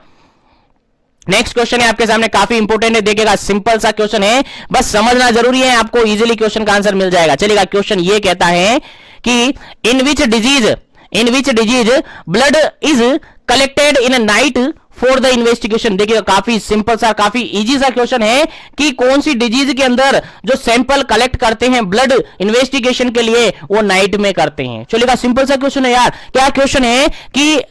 नेक्स्ट क्वेश्चन है आपके सामने, काफी इंपॉर्टेंट है, देखिएगा सिंपल सा क्वेश्चन है, बस समझना जरूरी है, आपको इजीली क्वेश्चन का आंसर मिल जाएगा। चलेगा, क्वेश्चन ये कहता है कि in which disease blood is collected in night for the investigation. देखिएगा, काफी सिंपल सा, काफी इजी सा क्वेश्चन है कि कौन सी डिजीज के अंदर जो सैंपल कलेक्ट करते हैं ब्लड इन्वेस्टिगेशन के लिए, वो नाइट में करते हैं। चलेगा, सिंपल सा क्वेश्चन है यार। क्या क्वेश्चन है कि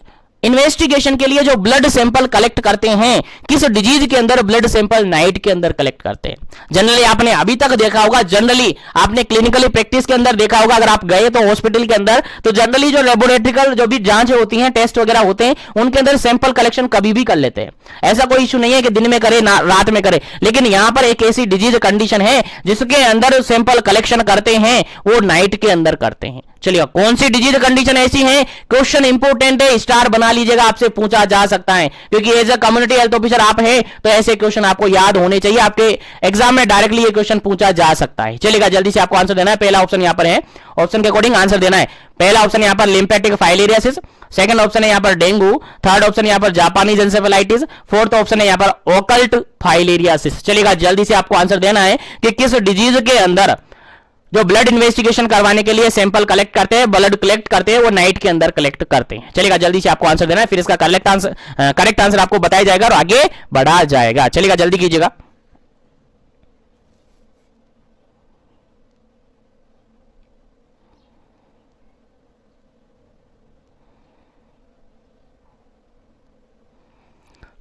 इन्वेस्टिगेशन के लिए जो ब्लड सैंपल कलेक्ट करते हैं, किस डिजीज के अंदर ब्लड सैंपल नाइट के अंदर कलेक्ट करते हैं। जनरली आपने अभी तक देखा होगा, जनरली आपने क्लिनिकली प्रैक्टिस के अंदर देखा होगा, अगर आप गए तो हॉस्पिटल के अंदर, तो जनरली जो लेबोरेटरिकल जो भी जांच होती है, टेस्ट वगैरह होते हैं, उनके अंदर सैंपल कलेक्शन कभी भी कर लेते हैं। ऐसा कोई इशू नहीं है कि दिन में करे ना रात में करे, लेकिन यहां पर एक ऐसी डिजीज कंडीशन है जिसके अंदर सैंपल कलेक्शन करते हैं, वो नाइट के अंदर करते हैं। चलिए, कौन सी डिजीज कंडीशन ऐसी है, क्वेश्चन इंपोर्टेंट है, स्टार बना लीजिएगा, आपसे पूछा जा सकता है, क्योंकि as a community health officer आप हैं तो ऐसे क्वेश्चन आपको याद होने चाहिए, आपके एग्जाम में डायरेक्टली ये क्वेश्चन पूछा जा सकता है। चलिएगा, जल्दी से आपको आंसर देना है। पहला ऑप्शन यहां पर है, ऑप्शन के अकॉर्डिंग आंसर देना है। पहला ऑप्शन यहां पर लिम्फेटिक फाइलेरियासिस, सेकंड ऑप्शन है यहां पर डेंगू, थर्ड ऑप्शन यहां पर जापानीज एंसेफेलाइटिस, फोर्थ ऑप्शन है यहां पर ओकल्ट फाइलेरियासिस। चलिएगा, जल्दी से आपको आंसर देना है कि किस डिजीज के अंदर जो ब्लड इन्वेस्टिगेशन करवाने के लिए सैंपल कलेक्ट करते हैं, ब्लड कलेक्ट करते हैं, वो नाइट के अंदर कलेक्ट करते हैं। चलेगा, जल्दी से आपको आंसर देना है, फिर इसका करेक्ट आंसर आपको बताया जाएगा और आगे बढ़ा जाएगा। चलेगा, जल्दी कीजिएगा।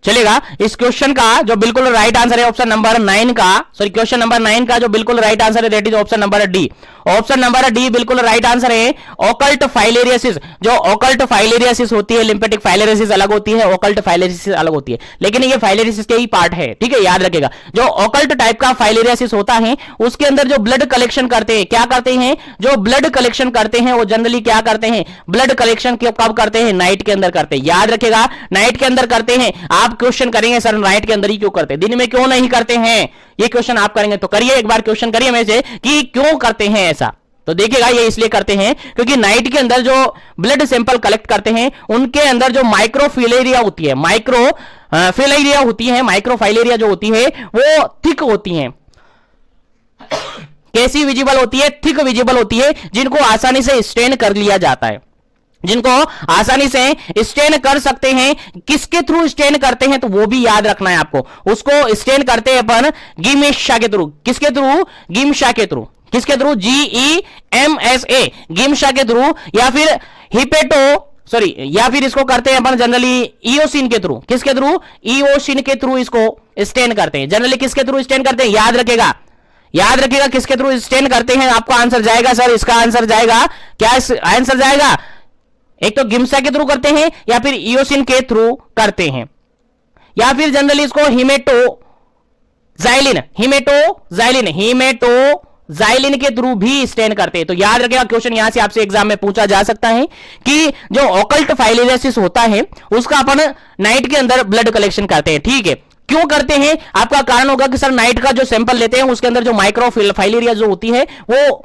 चलेगा, इस क्वेश्चन का जो बिल्कुल राइट आंसर है ऑप्शन नंबर 9 का, सॉरी क्वेश्चन नंबर 9 का जो बिल्कुल राइट आंसर है that is option number D. Option number D बिल्कुल राइट आंसर है। ओकल्ट फाइलेरियासिस, जो ओकल्ट फाइलेरियासिस होती है, लिम्फेटिक फाइलेरियासिस अलग होती है, ओकल्ट फाइलेरियासिस अलग होती है, लेकिन ये फाइलेरियासिस के ही पार्ट है, ठीक है, याद रखेगा। जो ओकल्ट टाइप का फाइलेरियासिस होता है, उसके अंदर जो ब्लड कलेक्शन करते हैं, क्या करते हैं, जो ब्लड कलेक्शन करते हैं, वो जनरली क्या करते हैं, ब्लड कलेक्शन कब करते हैं, नाइट के अंदर करते हैं। याद रखेगा, नाइट के अंदर करते हैं। आप क्वेश्चन करेंगे सर नाइट के अंदर ही क्यों करते हैं, दिन में क्यों नहीं करते हैं, ये क्वेश्चन आप करेंगे तो करिए, एक बार क्वेश्चन करिए में से कि क्यों करते हैं ऐसा। तो देखिएगा, ये इसलिए करते हैं क्योंकि नाइट के अंदर जो ब्लड सैंपल कलेक्ट करते हैं, उनके अंदर जो माइक्रोफिलेरिया होती है, माइक्रोफिलेरिया होती है, माइक्रोफाइलेरिया जो होती है वो थिक होती है। कैसी विजिबल होती है, थिक विजिबल होती है, जिनको आसानी से स्टेन कर लिया जाता है, जिनको आसानी से स्टेन कर सकते हैं। किसके थ्रू स्टेन करते हैं, तो वो भी याद रखना है आपको। उसको स्टेन करते हैं अपन गिम्सा के थ्रू। किसके थ्रू, गिम्सा के थ्रू। किसके थ्रू, GEMSA, गिम्सा के थ्रू, या फिर या फिर इसको करते हैं अपन जनरली ईओसिन के थ्रू। किसके थ्रू, ईओसिन के थ्रू इसको स्टेन करते हैं। जनरली किसके थ्रू स्टेन करते हैं, याद रखेगा, याद रखिएगा किसके थ्रू स्टेन करते हैं। आपका आंसर जाएगा सर, इसका आंसर जाएगा क्या, आंसर जाएगा एक तो गिम्सा के थ्रू करते हैं, या फिर ईओसिन के थ्रू करते हैं, या फिर जनरली इसको हिमेटोजाइलिन के थ्रू भी स्टेन करते हैं। तो याद रखिएगा, क्वेश्चन यहां से आपसे एग्जाम में पूछा जा सकता है कि जो ओकल्ट फाइलेरियासिस होता है, उसका अपन नाइट के अंदर ब्लड कलेक्शन करते हैं, ठीक है। क्यों करते हैं, आपका कारण होगा कि सर नाइट का जो सैंपल लेते हैं, उसके अंदर जो माइक्रोफाइलेरिया जो होती है वो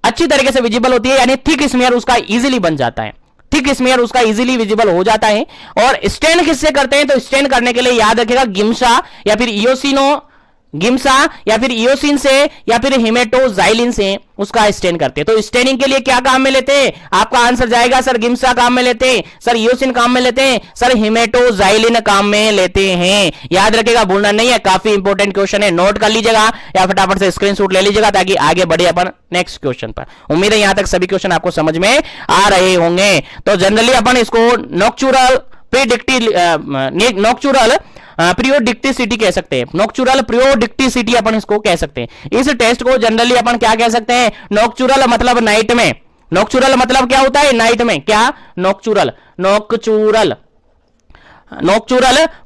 अच्छी तरीके से विजिबल होती है, यानी थिक स्मीयर उसका इजीली बन जाता है, थिक स्मीयर उसका इजीली विजिबल हो जाता है। और स्टेन किससे करते हैं, तो स्टेन करने के लिए याद रखेगा गिम्सा या फिर ईओसिन से या फिर हिमेटोजाइलिन से उसका स्टेन करते हैं। तो स्टेनिंग के लिए क्या काम में लेते हैं, आपका आंसर जाएगा सर गिम्सा काम में लेते हैं, सर ईओसिन काम में लेते हैं, सर हिमेटोजाइलिन काम में लेते हैं। याद रखेगा, भूलना नहीं है, काफी इंपॉर्टेंट क्वेश्चन है, नोट कर लीजिएगा या फटाफट से स्क्रीनशॉट ले लीजिएगा ताकि आगे बढ़े अपन नेक्स्ट क्वेश्चन पर। उम्मीद है यहां तक सभी क्वेश्चन आपको समझ में आ रहे होंगे। तो जनरली अपन इसको नॉक्चुरल प्रियोडिक्टिसिटी कह सकते हैं, नॉक्चुरल प्रियोडिक्टिसिटी अपन इसको कह सकते हैं। इस टेस्ट को जनरली अपन क्या कह सकते हैं, नॉक्चुरल मतलब नाइट में, नॉक्चुरल मतलब क्या होता है, नाइट में, क्या, नॉक्चुरल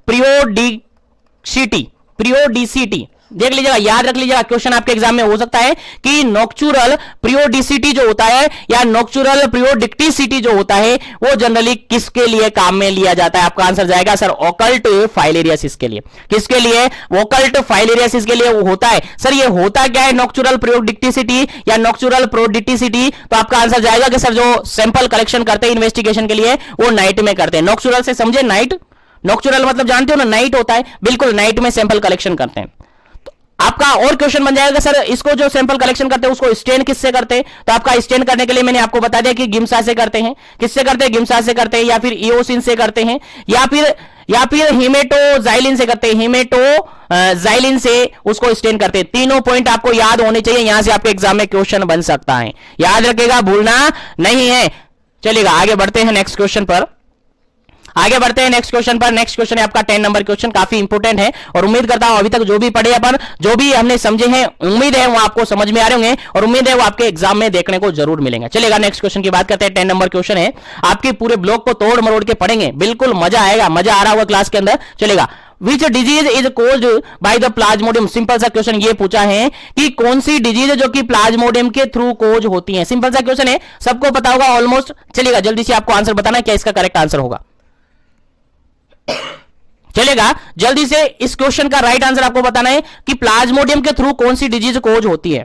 प्रियोडिसिटी देख लीजिएगा, याद रख लीजिएगा, क्वेश्चन आपके एग्जाम में हो सकता है कि नॉक्चुरल पीरियोडिसिटी जो होता है या नॉक्चुरल पीरियोडिक्टिसिटी जो होता है वो जनरली किसके लिए काम में लिया जाता है? आपका आंसर जाएगा सर ऑकल्ट फाइलेरियासिस के लिए। किसके लिए? ऑकल्ट फाइलेरियासिस के लिए वो होता है। सर ये होता क्या है नॉक्चुरल पीरियोडिक्टिसिटी या नॉक्चुरल पीरियोडिटिसिटी? तो आपका आंसर जाएगा कि सर जो सैंपल कलेक्शन करते हैं इन्वेस्टिगेशन के लिए वो नाइट में करते हैं। नॉक्चुरल से समझे, नाइट, नॉक्चुरल मतलब जानते हो ना, नाइट होता है, बिल्कुल नाइट में सैंपल कलेक्शन करते हैं। आपका और क्वेश्चन बन जाएगा सर इसको जो सैंपल कलेक्शन करते हैं उसको स्टेन किससे करते हैं? तो आपका स्टेन करने के लिए मैंने आपको बता दिया कि गिम्सा से करते हैं। किससे करते हैं? गिम्सा से करते हैं, या फिर इओसिन से करते हैं, या फिर हीमेटोजाइलिन से करते हैं। हीमेटोजाइलिन से उसको स्टेन करते हैं। तीनों पॉइंट आपको याद होने चाहिए, यहां से आपके एग्जाम में क्वेश्चन बन सकता है, याद रखिएगा, भूलना नहीं है। चलिएगा आगे बढ़ते हैं नेक्स्ट क्वेश्चन पर। नेक्स्ट क्वेश्चन है आपका 10 नंबर क्वेश्चन, काफी इंपोर्टेंट है और उम्मीद करता हूं अभी तक जो भी पढ़े अपन, जो भी हमने समझे हैं, उम्मीद है वो आपको समझ में आ रहे होंगे और उम्मीद है वो आपके एग्जाम में देखने को जरूर मिलेंगे। चलेगा नेक्स्ट क्वेश्चन की बात करते हैं। 10 नंबर क्वेश्चन है, आपके पूरे ब्लॉक को तोड़ मरोड़ के पढ़ेंगे, बिल्कुल मजा आएगा, मजा आ रहा होगा क्लास के अंदर। चलेगा, which disease is caused by the Plasmodium? Simple सा क्वेश्चन ये पूछा है कि कौन सी डिजीज जो कि प्लाज्मोडियम के थ्रू कोज होती है। सिंपल सा क्वेश्चन है, सबको पता होगा ऑलमोस्ट। चलेगा जल्दी से आपको आंसर बताना है, क्या इसका करेक्ट आंसर होगा। चलेगा जल्दी से इस क्वेश्चन का राइट आंसर आपको बताना है कि प्लाज्मोडियम के थ्रू कौन सी डिजीज कोज होती है।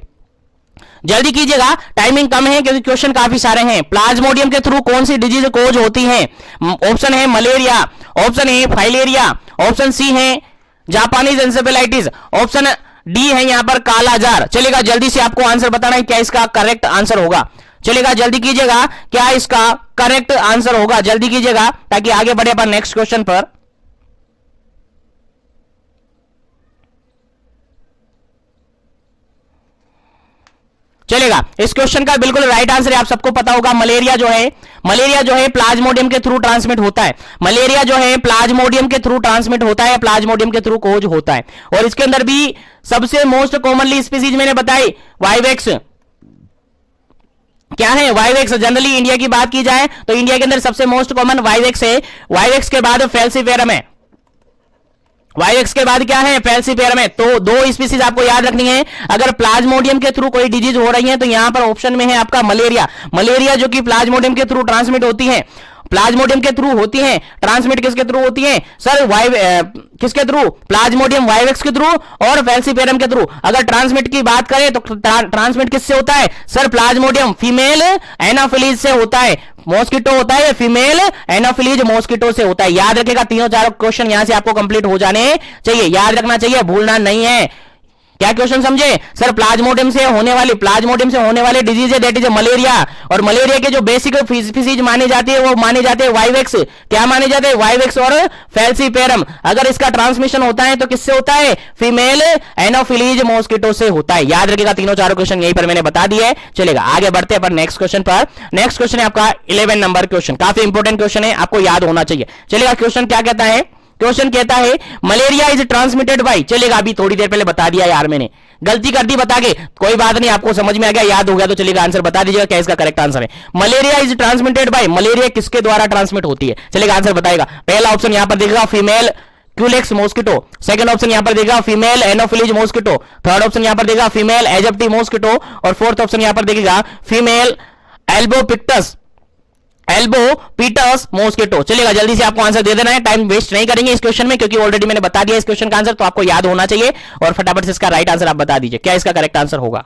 जल्दी कीजिएगा, टाइमिंग कम है क्योंकि क्वेश्चन काफी सारे हैं। प्लाज्मोडियम के थ्रू कौन सी डिजीज कोज होती है? ऑप्शन है मलेरिया, ऑप्शन है फाइलेरिया, ऑप्शन सी है जापानीज एन्सेफेलाइटिस, ऑप्शन डी है यहां पर काला जार। चलेगा जल्दी से आपको आंसर बताना है क्या इसका करेक्ट आंसर होगा। चलेगा जल्दी कीजिएगा, क्या इसका करेक्ट आंसर होगा, जल्दी कीजिएगा ताकि आगे बढ़े अपन नेक्स्ट क्वेश्चन पर। चलेगा, इस क्वेश्चन का बिल्कुल राइट आंसर है, आप सबको पता होगा मलेरिया जो है प्लाज्मोडियम के थ्रू ट्रांसमिट होता है। मलेरिया जो है प्लाज्मोडियम के थ्रू ट्रांसमिट होता है, प्लाज्मोडियम के थ्रू कोज होता है। और इसके अंदर भी सबसे मोस्ट कॉमनली स्पीसीज मैंने बताई वाइवेक्स। क्या है? वाइवेक्स। जनरली इंडिया की बात की जाए तो इंडिया के अंदर सबसे मोस्ट कॉमन वाइवेक्स है। वाइवेक्स के बाद फैल्सीफेरम है। वाइवेक्स के बाद क्या है? फैल्सीफेरम है। तो दो स्पीसीज आपको याद रखनी है। अगर प्लाज्मोडियम के थ्रू कोई डिजीज हो रही है तो यहां पर ऑप्शन में है आपका मलेरिया। मलेरिया जो कि प्लाज्मोडियम के थ्रू ट्रांसमिट होती है, प्लाज्मोडियम के थ्रू होती है। ट्रांसमिट किसके थ्रू होती है सर? किसके थ्रू? प्लाज्मोडियम वाइवेक्स के थ्रू और फैल्सीफेरम के थ्रू। अगर ट्रांसमिट की बात करें तो ट्रांसमिट किससे होता है सर? प्लाज्मोडियम फीमेल एनाफिलीज से होता है। मॉस्किटो होता है, फीमेल एनाफिलीज मॉस्किटो से होता है। याद रखेगा, तीनों चारों क्वेश्चन यहां से आपको कंप्लीट हो जाने चाहिए, याद रखना चाहिए, भूलना नहीं है। क्या क्वेश्चन समझे सर? प्लाज्मोडियम से होने वाले डिजीज है दैट इज मलेरिया। और मलेरिया के जो बेसिक स्पीसीज माने जाते हैं वो माने जाते हैं वाइवेक्स। क्या माने जाते हैं? वाइवेक्स और फैल्सीफेरम। अगर इसका ट्रांसमिशन होता है तो किससे होता है? फीमेल एनाफिलीज मॉस्किटो से होता है। याद रखिएगा, तीनों चारों क्वेश्चन यहीं पर मैंने बता दिए। चलेगा आगे बढ़ते हैं पर नेक्स्ट क्वेश्चन पर। नेक्स्ट क्वेश्चन है आपका 11 नंबर क्वेश्चन, काफी इंपोर्टेंट क्वेश्चन है, आपको याद होना चाहिए। चलेगा, क्वेश्चन क्या कहता है? क्वेश्चन कहता है मलेरिया इज ट्रांसमिटेड बाय। चलेगा, अभी थोड़ी देर पहले बता दिया यार, मैंने गलती कर दी बता के, कोई बात नहीं, आपको समझ में आ गया, याद हो गया तो चलेगा आंसर बता दीजिएगा क्या इसका करेक्ट आंसर है। Malaria is transmitted by, malaria किसके द्वारा ट्रांसमिट होती है? चलेगा आंसर बताएगा। पहला ऑप्शन यहां पर देखेगा female Culex mosquito, second option यहां पर देखेगा female anopheles mosquito, third option यहां पर देखेगा फीमेल एजिप्टी मॉस्किटो और फोर्थ ऑप्शन यहां पर देखेगा फीमेल एल्बोपिटस मॉस्किटो। चलेगा जल्दी से आपको आंसर दे देना है, टाइम वेस्ट नहीं करेंगे इस क्वेश्चन में क्योंकि ऑलरेडी मैंने बता दिया इस क्वेश्चन का आंसर, तो आपको याद होना चाहिए और फटाफट से इसका राइट आंसर आप बता दीजिए क्या इसका करेक्ट आंसर होगा।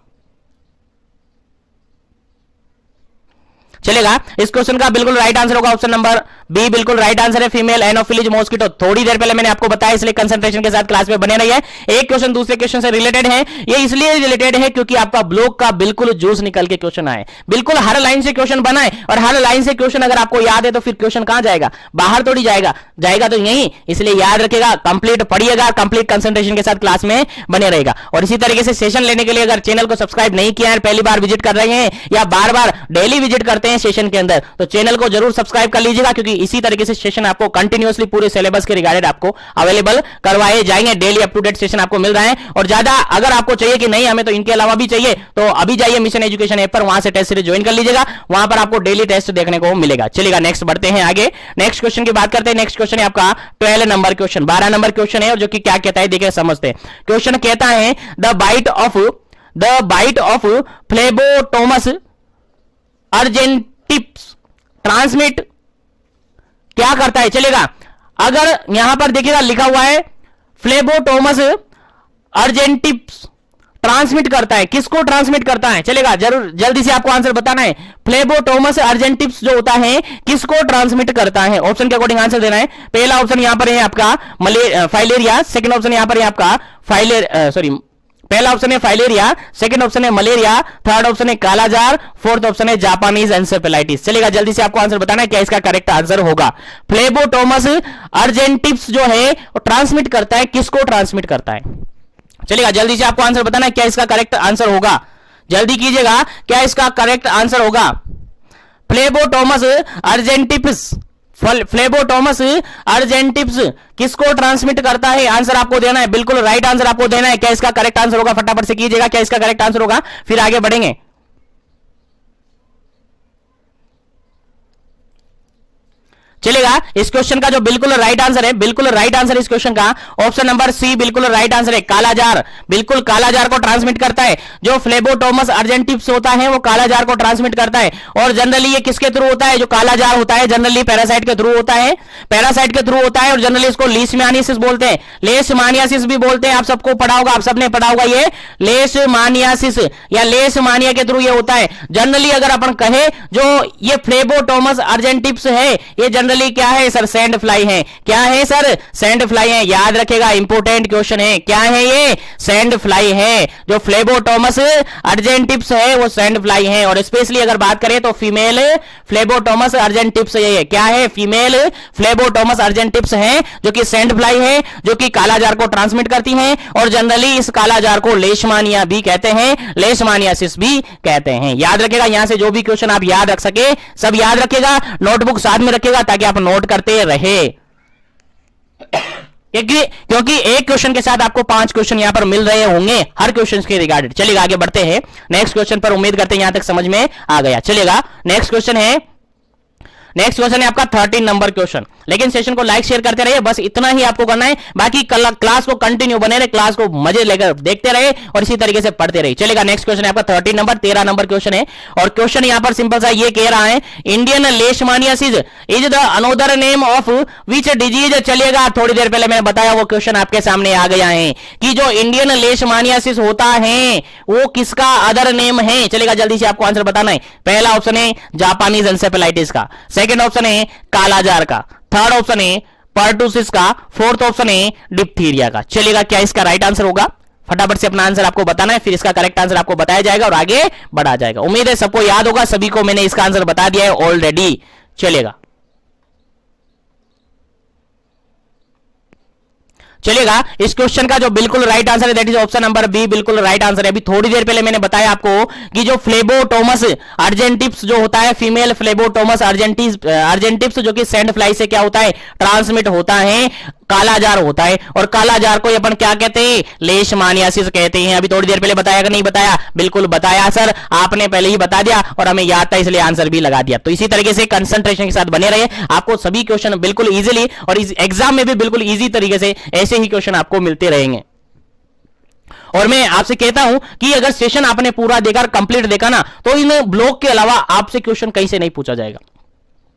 चलेगा, इस क्वेश्चन का बिल्कुल राइट आंसर होगा ऑप्शन नंबर बी, बिल्कुल राइट आंसर है फीमेल एनोफिलीज मॉस्किटो। थोड़ी देर पहले मैंने आपको बताया, इसलिए कंसंट्रेशन के साथ क्लास में बने रहिए। एक क्वेश्चन दूसरे क्वेश्चन से रिलेटेड है, ये इसलिए रिलेटेड है क्योंकि आपका ब्लॉक का बिल्कुल जूस निकल के क्वेश्चन आए, बिल्कुल हर लाइन से क्वेश्चन बनाए और हर लाइन से क्वेश्चन अगर आपको याद है तो फिर क्वेश्चन कहां जाएगा? बाहर थोड़ी जाएगा, जाएगा तो यहीं। इसलिए याद रखेगा, कंप्लीट पढ़िएगा, कंप्लीट कंसंट्रेशन के साथ क्लास में बने रहेगा। और इसी तरीके से सेशन लेने के लिए अगर चैनल को सब्सक्राइब नहीं किया है, पहली बार विजिट कर रहे हैं या बार बार डेली विजिट करते हैं सेशन के अंदर, तो चैनल को जरूर सब्सक्राइब कर लीजिएगा, क्योंकि इसी तरीके से सेशन आपको कंटिन्यूअसली पूरे सिलेबस के रिगार्डेड आपको अवेलेबल करवाए जाएंगे। Daily up to date session आपको मिल रहा है। और ज्यादा अगर आपको चाहिए कि नहीं हमें तो इनके अलावा भी चाहिए, तो अभी जाइए मिशन एजुकेशन ऐप पर, वहां से टेस्ट सीरीज ज्वाइन कर लीजिएगा, वहां पर आपको डेली टेस्ट देखने को मिलेगा। चलिएगा नेक्स्ट बढ़ते हैं आगे, नेक्स्ट क्वेश्चन की बात करते हैं। नेक्स्ट क्वेश्चन है आपका 12 नंबर क्वेश्चन, 12 नंबर क्वेश्चन है, और जो कि क्या कहता है देखिए समझते हैं। क्वेश्चन कहता है the bite of Phlebotomus argentipes transmit क्या करता है। चलेगा, अगर यहां पर देखिएगा लिखा हुआ है फ्लेबोटोमस अर्जेंटिप्स ट्रांसमिट करता है, किसको ट्रांसमिट करता है। चलेगा, जरूर जल्दी से आपको आंसर बताना है। फ्लेबोटोमस अर्जेंटिप्स जो होता है किसको ट्रांसमिट करता है, ऑप्शन के अकॉर्डिंग आंसर देना है। पहला ऑप्शन यहां पर है आपका फाइलेरिया, सेकंड ऑप्शन यहां पर है आपका पहला ऑप्शन है फाइलेरिया, सेकंड ऑप्शन है मलेरिया, थर्ड ऑप्शन है कालाजार, फोर्थ ऑप्शन है जापानीज एंसेफेलाइटिस। चलेगा, जल्दी से आपको आंसर बताना है क्या इसका करेक्ट आंसर होगा। फ्लेबोटोमस अर्जेंटिप्स जो है वो ट्रांसमिट करता है, किसको ट्रांसमिट करता है। चलेगा, जल्दी से आपको आंसर बताना है क्या इसका करेक्ट आंसर होगा, जल्दी कीजिएगा, क्या इसका करेक्ट आंसर होगा। फ्लेबोटोमस अर्जेंटिप्स किसको ट्रांसमिट करता है, आंसर आपको देना है, बिल्कुल राइट आंसर आपको देना है। क्या इसका करेक्ट आंसर होगा, फटाफट से कीजिएगा, क्या इसका करेक्ट आंसर होगा, फिर आगे बढ़ेंगे। चलेगा, इस क्वेश्चन का जो बिल्कुल राइट आंसर है, बिल्कुल राइट आंसर इस क्वेश्चन का ऑप्शन नंबर सी बिल्कुल राइट आंसर है, कालाजार। बिल्कुल कालाजार को ट्रांसमिट करता है, जो फ्लेबोटोमस अर्जेंटिप्स होता है वो कालाजार को ट्रांसमिट करता है। और जनरली ये किसके थ्रू होता है, जो कालाजार होता है जनरली पैरासाइट के थ्रू होता है, पैरासाइट के थ्रू होता है, और जनरली इसको लीशमानियासिस बोलते हैं, लेशमानियासिस भी बोलते हैं। आप सबको पढ़ा होगा, आप सबने पढ़ा होगा ये लेशमानियासिस या लेशमानिया के थ्रू ये होता है। जनरली अगर अपन कहे जो ये फ्लेबोटोमस अर्जेंटिप्स है, ये जनरली क्या है सर, सैंड फ्लाई है। क्या है सर, सैंड फ्लाई है, याद रखेगा, इंपोर्टेंट क्वेश्चन है। क्या है ये, सैंड फ्लाई है। जो फ्लेबोटोमस अर्जेंटिप्स है वो सैंड फ्लाई है। और स्पेशली अगर बात करें तो फीमेल फ्लेबोटोमस अर्जेंटिप्स ये क्या है, फीमेल फ्लेबोटोमस अर्जेंटिप्स है, जो कि सैंड फ्लाई है, जो कि कालाजार को ट्रांसमिट करती हैं। और जनरली इस कालाजार को लेशमानिया भी कहते हैं, लेशमानियासिस भी कहते हैं। याद रखेगा, यहां से जो भी क्वेश्चन आप याद रख सके सब याद रखेगा, नोटबुक साथ में रखेगा ताकि आप नोट करते रहे, क्योंकि एक क्वेश्चन के साथ आपको 5 क्वेश्चन यहां पर मिल रहे होंगे हर क्वेश्चन के रिगार्डेड। चलिएगा, आगे बढ़ते हैं नेक्स्ट क्वेश्चन पर, उम्मीद करते हैं यहां तक समझ में आ गया। चलिएगा, नेक्स्ट क्वेश्चन है आपका 13 नंबर क्वेश्चन। लेकिन सेशन को लाइक शेयर करते रहिए, बस इतना ही आपको करना है, बाकी क्लास को कंटिन्यू बने रहे, क्लास को मजे लेकर देखते रहे और इसी तरीके से पढ़ते रहिए। चलेगा, नेक्स्ट क्वेश्चन है आपका 13 नंबर क्वेश्चन है। और क्वेश्चन यहां पर सिंपल सा ये कह रहा है, Indian leishmaniasis is the another name of which disease. चलिएगा, थोड़ी देर पहले मैंने बताया वो क्वेश्चन आपके सामने आ गया है कि जो इंडियन लेशमानियासिस होता है वो किसका अदर नेम है। चलेगा, जल्दी से आपको आंसर बताना है। पहला ऑप्शन है जापानीज एंसेफेलाइटिस का, सेकंड ऑप्शन है कालाजार का, थर्ड ऑप्शन है पर्टुसिस का, फोर्थ ऑप्शन है डिप्थीरिया का। चलेगा, क्या इसका राइट आंसर होगा, फटाफट से अपना आंसर आपको बताना है, फिर इसका करेक्ट आंसर आपको बताया जाएगा और आगे बढ़ा जाएगा। उम्मीद है सबको याद होगा, सभी को मैंने इसका आंसर बता दिया है ऑलरेडी। चलेगा, इस क्वेश्चन का जो बिल्कुल राइट आंसर है that is option number B, बिल्कुल राइट आंसर है। अभी थोड़ी देर पहले मैंने बताया आपको कि जो फ्लेबोटोमस अर्जेंटिप्स जो होता है, फीमेल फ्लेबोटोमस अर्जेंटिप्स जो कि सैंड फ्लाई से क्या होता है, ट्रांसमिट होता है, कालाजार होता है। और कालाजार को अपन क्या कहते हैं, लेशमानियासिस कहते हैं। अभी थोड़ी देर पहले बताया कि नहीं बताया, बिल्कुल बताया सर, आपने पहले ही बता दिया और हमें याद था इसलिए आंसर भी लगा दिया। तो इसी तरीके से कंसंट्रेशन के साथ बने रहे, आपको सभी क्वेश्चन बिल्कुल इजीली और एग्जाम में भी बिल्कुल इजी तरीके से ऐसे ही क्वेश्चन आपको मिलते रहेंगे। और मैं आपसे कहता हूं कि अगर सेशन आपने पूरा देखा, कंप्लीट देखा ना, तो इन ब्लॉक के अलावा आपसे क्वेश्चन कहीं से नहीं पूछा जाएगा।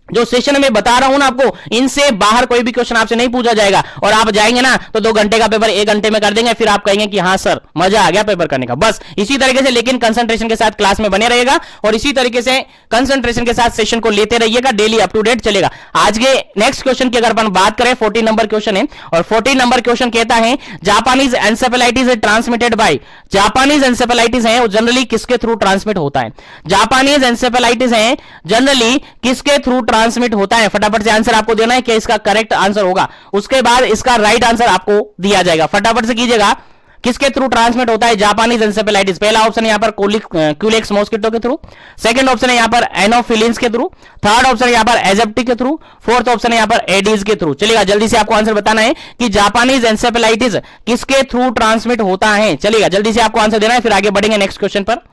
जो सेशन में बता रहा हूं ना आपको, इनसे बाहर कोई भी क्वेश्चन आपसे नहीं पूछा जाएगा। और आप जाएंगे ना तो 2 घंटे का पेपर 1 घंटे में कर देंगे, फिर आप कहेंगे कि हाँ सर मजा आ गया पेपर करने का। बस इसी तरीके से, लेकिन कंसंट्रेशन के साथ क्लास में बने रहेगा और इसी तरीके से कंसंट्रेशन के साथ सेशन को लेते रहिएगा, डेली अप टू डेट चलेगा। आज के नेक्स्ट क्वेश्चन की अगर अपन बात करें, 14 नंबर क्वेश्चन है और 14 नंबर क्वेश्चन कहता है Japanese encephalitis is transmitted by. Japanese encephalitis है वो जनरली किसके थ्रू ट्रांसमिट होता है, जापानीज एंसेफेलाइटिस है जनरली किसके थ्रू ट्रांसमिट होता है। फटाफट से आंसर आपको देना है कि इसका करेक्ट आंसर होगा, उसके बाद इसका राइट आंसर आपको दिया जाएगा। फटाफट से कीजिएगा, किसके थ्रू ट्रांसमिट होता है? Japanese encephalitis. पहला ऑप्शन यहां पर क्यूलेक्स मॉस्किटो के थ्रू, सेकंड ऑप्शन है यहां पर एनोफिलिन्स के थ्रू, थर्ड ऑप्शन है यहां पर एजेप्टी के थ्रू, फोर्थ ऑप्शन है यहां पर एडीज के थ्रू। चलिएगा जल्दी से आपको आंसर बताना है कि जापानीज एंसेफेलाइटिस किसके थ्रू ट्रांसमिट होता है। चलिएगा जल्दी से आपको आंसर देना है, फिर आगे बढ़ेंगे नेक्स्ट क्वेश्चन पर।